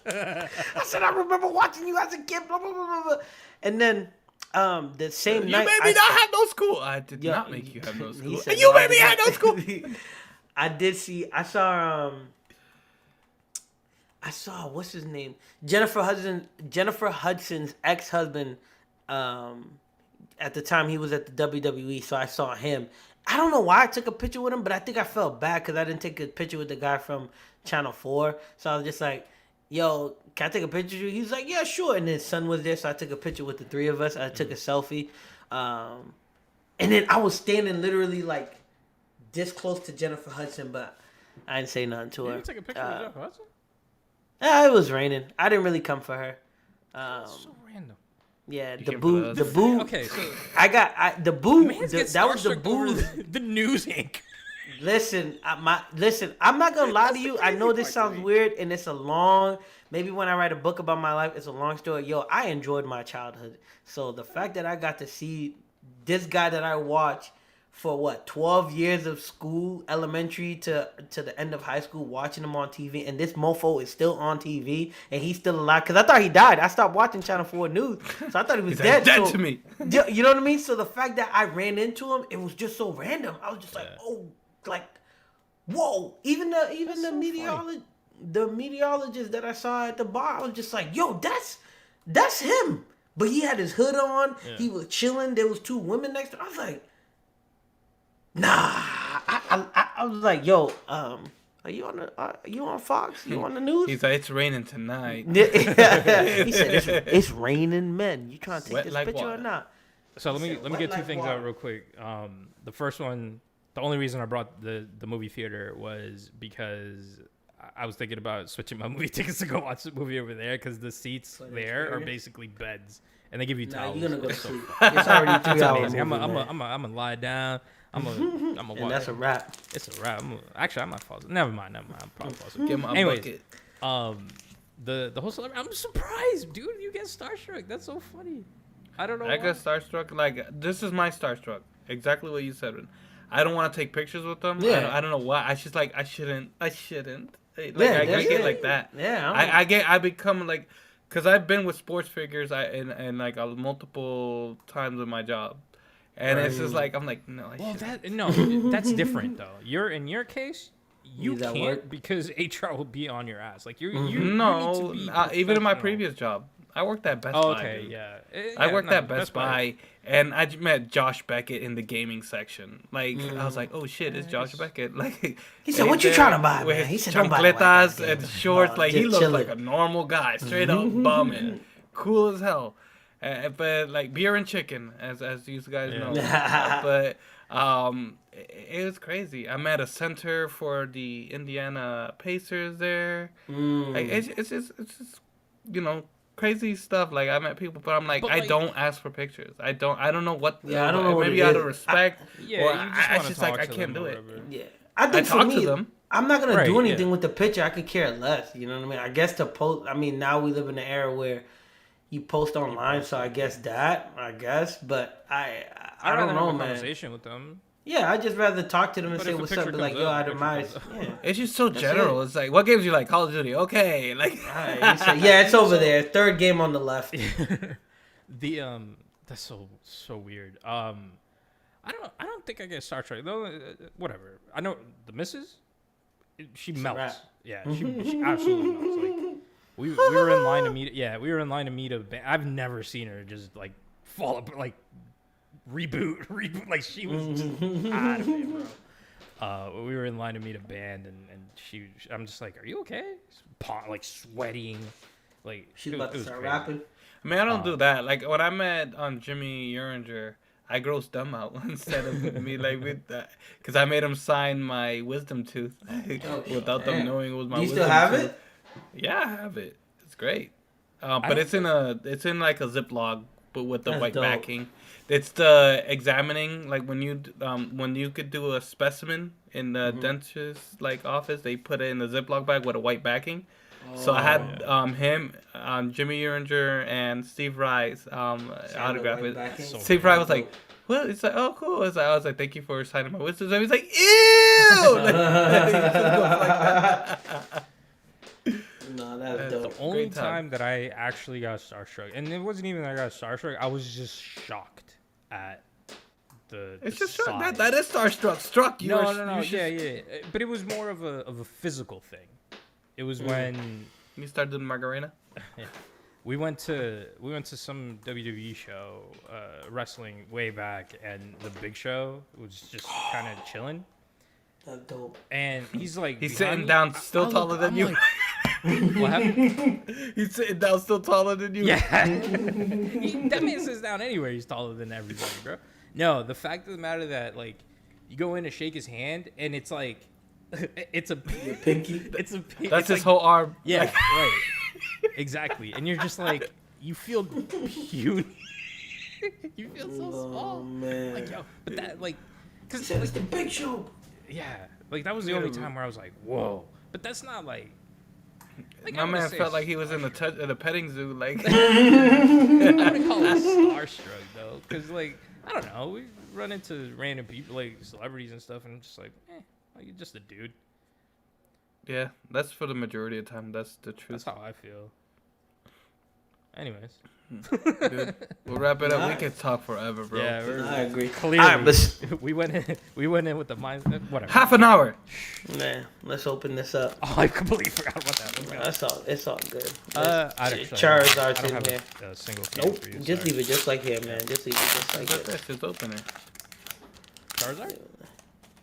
I said, I remember watching you as a kid, blah, blah, blah, blah, blah. And then the same night.
You made me not have no school. I did not make you have no school. And you made me have no school.
I saw, what's his name? Jennifer Hudson's ex-husband, at the time he was at the WWE, so I saw him. I don't know why I took a picture with him, but I think I felt bad because I didn't take a picture with the guy from Channel 4. So I was just like, yo, can I take a picture of you? He was like, yeah, sure. And his son was there, so I took a picture with the three of us. I took a selfie. And then I was standing literally like this close to Jennifer Hudson, but I didn't say nothing to her.
You didn't take a picture with Jennifer Hudson?
It was raining. I didn't really come for her.
That's so random.
Yeah, the boo.
Okay, so
the boo.
that was the boo. The news ink.
Listen, I'm not gonna lie to you. I know this sounds weird, and it's a long. Maybe when I write a book about my life, it's a long story. Yo, I enjoyed my childhood. So the fact that I got to see this guy that I watched for 12 years of school, elementary to the end of high school, watching him on TV, and this mofo is still on TV, and he's still alive. Because I thought he died. I stopped watching Channel 4 News, so I thought he was dead.
Dead to me.
You know what I mean? So the fact that I ran into him, it was just so random. I was just like, oh, like, whoa. Even the meteorologist that I saw at the bar, I was just like, yo, that's him. But he had his hood on. Yeah. He was chilling. There was 2 women next to him. I was like, nah. I was like, yo, are you on Fox? You on the news?
He's like, it's raining tonight.
He said, it's raining men. You trying to take this picture water. Or not?
So let me get 2 things out real quick. The first one, the only reason I brought the movie theater was because I was thinking about switching my movie tickets to go watch the movie over there because the seats there are basically beds and they give you towels.
You're gonna go to sleep. It's already 3 hours.
I'm gonna lie down. I'm a watch.
And that's a wrap.
It's a wrap. Actually, I might fall asleep. Never mind. I'm probably fall asleep.
Give my
Anyways,
bucket.
The whole celebrity. I'm surprised, dude. You get starstruck. That's so funny. I don't know.
I get starstruck. Like, this is my starstruck. Exactly what you said. I don't want to take pictures with them. Yeah. I don't know why. I just like I shouldn't. Like, I get like that.
Yeah.
I become like, cause I've been with sports figures. And like multiple times in my job. And it's just like, I'm like, no.
That's different though. In your case, you can't because HR will be on your ass. Like you
no, even in my previous job, I worked at Best Buy.
Okay, yeah.
I worked at Best Buy, and I met Josh Beckett in the gaming section. Like, I was like, oh shit, it's Josh Beckett. Like,
he said, what you trying to buy, man? He said,
chancletas and shorts. Like, he looked like a normal guy, straight up bumming, cool as hell. But like beer and chicken, as you guys know. But it was crazy. I met a center for the Indiana Pacers there. Like, it's just crazy stuff. Like, I met people, but I'm like, I don't ask for pictures. I don't know what.
Yeah, I don't know.
Maybe out of respect.
I
just like I can't do it.
Yeah, I think
I talk to them.
I'm not gonna do anything with the picture. I could care less. You know what I mean? I guess to post. I mean, now we live in an era where you post online, so I guess. But I don't know, man.
Conversation with them.
Yeah, I'd just rather talk to them and say what's up. Be like, yo, I admire. Yeah.
It's just so general. It's like, what games you like? Call of Duty. Okay, like.
Yeah, it's over there. 3rd game on the left.
That's so weird. I don't think I get Star Trek though. Whatever. I know the missus. She melts. Yeah, she absolutely melts. Like, we were in line to meet. Yeah, we were in line to meet a band. I've never seen her just like fall up like. Reboot, like she was just out of it, bro. We were in line to meet a band, and I'm just like, are you okay? Like sweating, like
she's about to start rapping.
I mean, I don't do that. Like when I met Jimmy Uringer, I grossed them out instead of me like with that, because I made him sign my wisdom tooth without them knowing it was my.
Do you
wisdom
still have
tooth.
it?
Yeah, I have it. It's great, but it's in like a Ziploc, but with the white backing. It's the examining, like when you could do a specimen in the dentist's like office, they put it in the Ziploc bag with a white backing. So I had him, Jimmy Uringer, and Steve Rye's autograph it. Steve Rye was like, "What?" It's like, "Oh, cool." I was like, "Thank you for signing my wisdom." And he's like, "Ew!"
No, that's dope.
The only time that I actually got starstruck, and it wasn't even that I got starstruck, I was just shocked at
it's just size. That is starstruck. Struck you.
No. Yeah. But it was more of a physical thing. It was when
you started doing Margarina.
Yeah. We went to some WWE show, wrestling way back, and the Big Show was just kind of chilling.
That's dope.
And he's like,
he's sitting down, still taller than you.
What happened?
He's sitting down, still taller than you.
Yeah. That man sits down anywhere. He's taller than everybody, bro. No, the fact of the matter that like you go in to shake his hand, and it's like it's a
pinky.
It's a pinky.
That's his whole arm.
Yeah, right. Exactly. And you're just like, you feel puny. You feel so small.
Man.
Like, yo, but that, like,
because it's the Big Show.
like that was the only time where I was like, whoa. But that's not like
my man felt like he was in a petting zoo. Like
I wouldn't call it starstruck though, because like I don't know, we run into random people like celebrities and stuff, and I'm just like you're just a dude.
Yeah, that's for the majority of the time. That's the truth.
That's how I feel. Anyways.
Dude, we'll wrap it up. We can talk forever, bro.
Yeah, I agree.
Clearly, right, but we went in with the mindset. Whatever.
Half an hour.
Man, let's open this up.
Oh, I completely forgot about that.
That's all. It's all good.
Charizard's in here. A single
nope. For you, just leave it just like here, man. Just leave it just like
that. Just open it.
Charizard.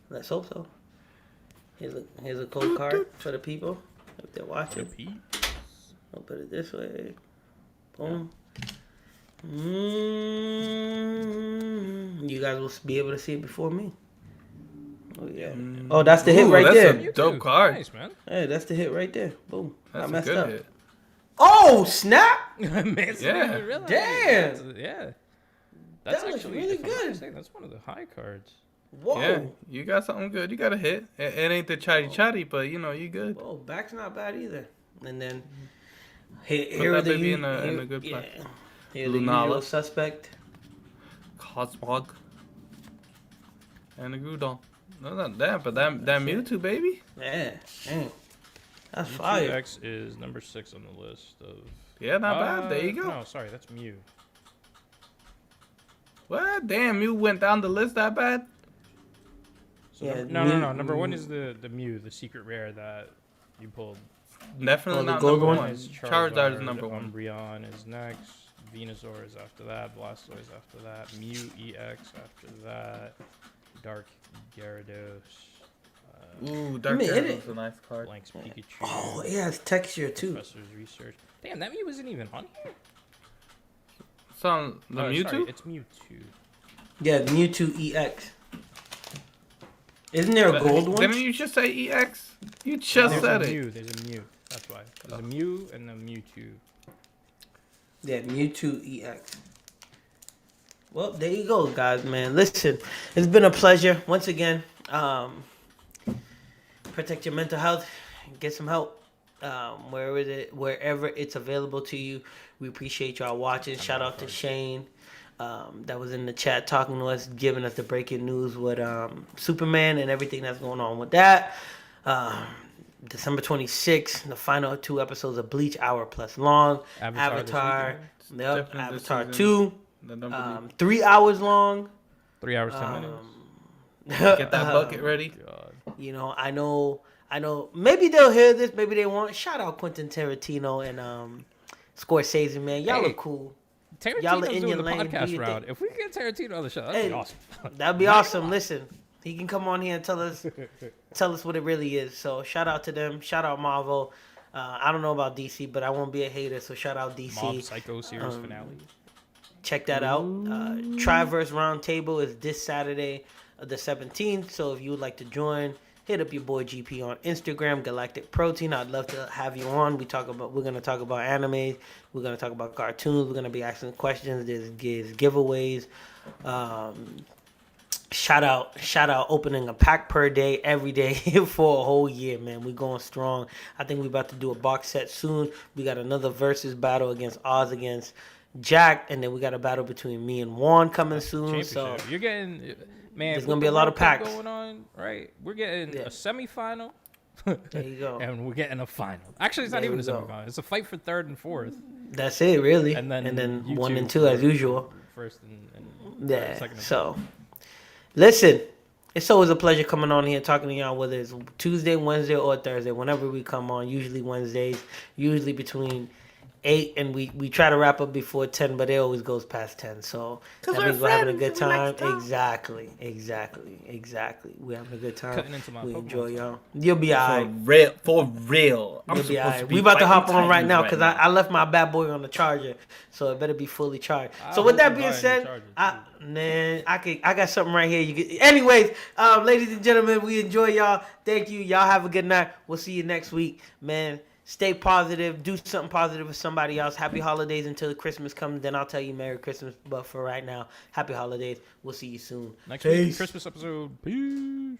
Let's hope so. Here's a code card for the people if they're watching. I'll put it this way. Boom. You guys will be able to see it before me. Oh yeah. Oh, that's the hit right there.
That's a dope card.
Nice, man.
Hey, that's the hit right there. Boom.
That's
I messed up. Hit.
Oh
snap!
Man,
yeah.
Damn.
That's
that
actually
really good.
That's one of the high cards.
Whoa.
Yeah, you got something good. You got a hit. It ain't the chatty, but you know you good.
Whoa, back's not bad either. And then here are the
in a good place.
Yeah. Here's the usual suspect.
Cosmog. And a Groudon. No, not that, but that Mewtwo, baby.
Yeah. That's
Mewtwo
fire.
X is number 6 on the list of.
Yeah, not bad. There you go.
No, sorry, that's Mew.
What? Damn, Mew went down the list that bad?
So yeah, no. Number 1 is the Mew, the secret rare that you pulled.
Definitely not
number
one.
one.
Charizard is number 1.
Umbreon is next. Venusaur is after that. Blastoise is after that. Mew EX after that. Dark Gyarados.
Ooh, Dark Gyarados is a nice card.
Blank's Pikachu.
Oh, it has texture too.
Professor's Research. Damn, that Mew isn't even on here.
It's on the Mewtwo?
Sorry, it's Mewtwo.
Yeah, Mewtwo EX. Isn't there a gold one?
Didn't you just say EX? You just said it.
There's a Mew. That's why. There's a Mew and a Mewtwo.
Yeah, Mewtwo EX. Well, there you go, guys, man. Listen, it's been a pleasure. Once again, protect your mental health. Get some help. Wherever it's available to you. We appreciate y'all watching. Shout out to Shane. That was in the chat talking to us, giving us the breaking news with Superman and everything that's going on with that. December 26th, the final 2 episodes of Bleach, hour plus long. Avatar 2, 3 hours long.
3 hours 10 minutes.
Get that bucket ready.
God.
You know, I know. Maybe they'll hear this, maybe they won't. Shout out Quentin Tarantino and Scorsese, man. Y'all are cool.
Y'all are in doing your lane. Podcast round. If we get Tarantino on the show, that'd be awesome.
That'd be awesome. Listen, he can come on here and tell us what it really is. So shout out to them. Shout out Marvel. I don't know about DC, but I won't be a hater. So shout out DC.
Mob Psycho series finale.
Check that out. Triverse Roundtable is this Saturday, the 17th. So if you would like to join, hit up your boy GP on Instagram, Galactic Protein. I'd love to have you on. We're gonna talk about anime. We're gonna talk about cartoons. We're gonna be asking questions. There's giveaways. Shout out opening a pack per day every day for a whole year, man. We're going strong. I think we're about to do a box set soon. We got another versus battle against Oz against Jack, and then we got a battle between me and Juan coming soon. So
you're getting, man.
There's gonna be a lot of packs
going on, right? We're getting a semifinal.
There you go.
And we're getting a final. Actually, it's not even a semifinal. It's a fight for 3rd and 4th.
That's it, really.
And then
1 and 2 as usual.
First and
second. So, listen, it's always a pleasure coming on here talking to y'all, whether it's Tuesday, Wednesday, or Thursday. Whenever we come on, usually Wednesdays, usually between 8 and we try to wrap up before 10, but it always goes past 10. So that means we're having a good time. Exactly. We're having a good time. We enjoy y'all. You'll be alright.
For real.
You'll be alright. We about to hop on right now because I left my bad boy on the charger, so it better be fully charged. So with that being said, I got something right here. Anyways, ladies and gentlemen, we enjoy y'all. Thank you. Y'all have a good night. We'll see you next week, man. Stay positive. Do something positive with somebody else. Happy holidays until Christmas comes. Then I'll tell you Merry Christmas. But for right now, happy holidays. We'll see you soon.
Next week, Christmas episode. Peace.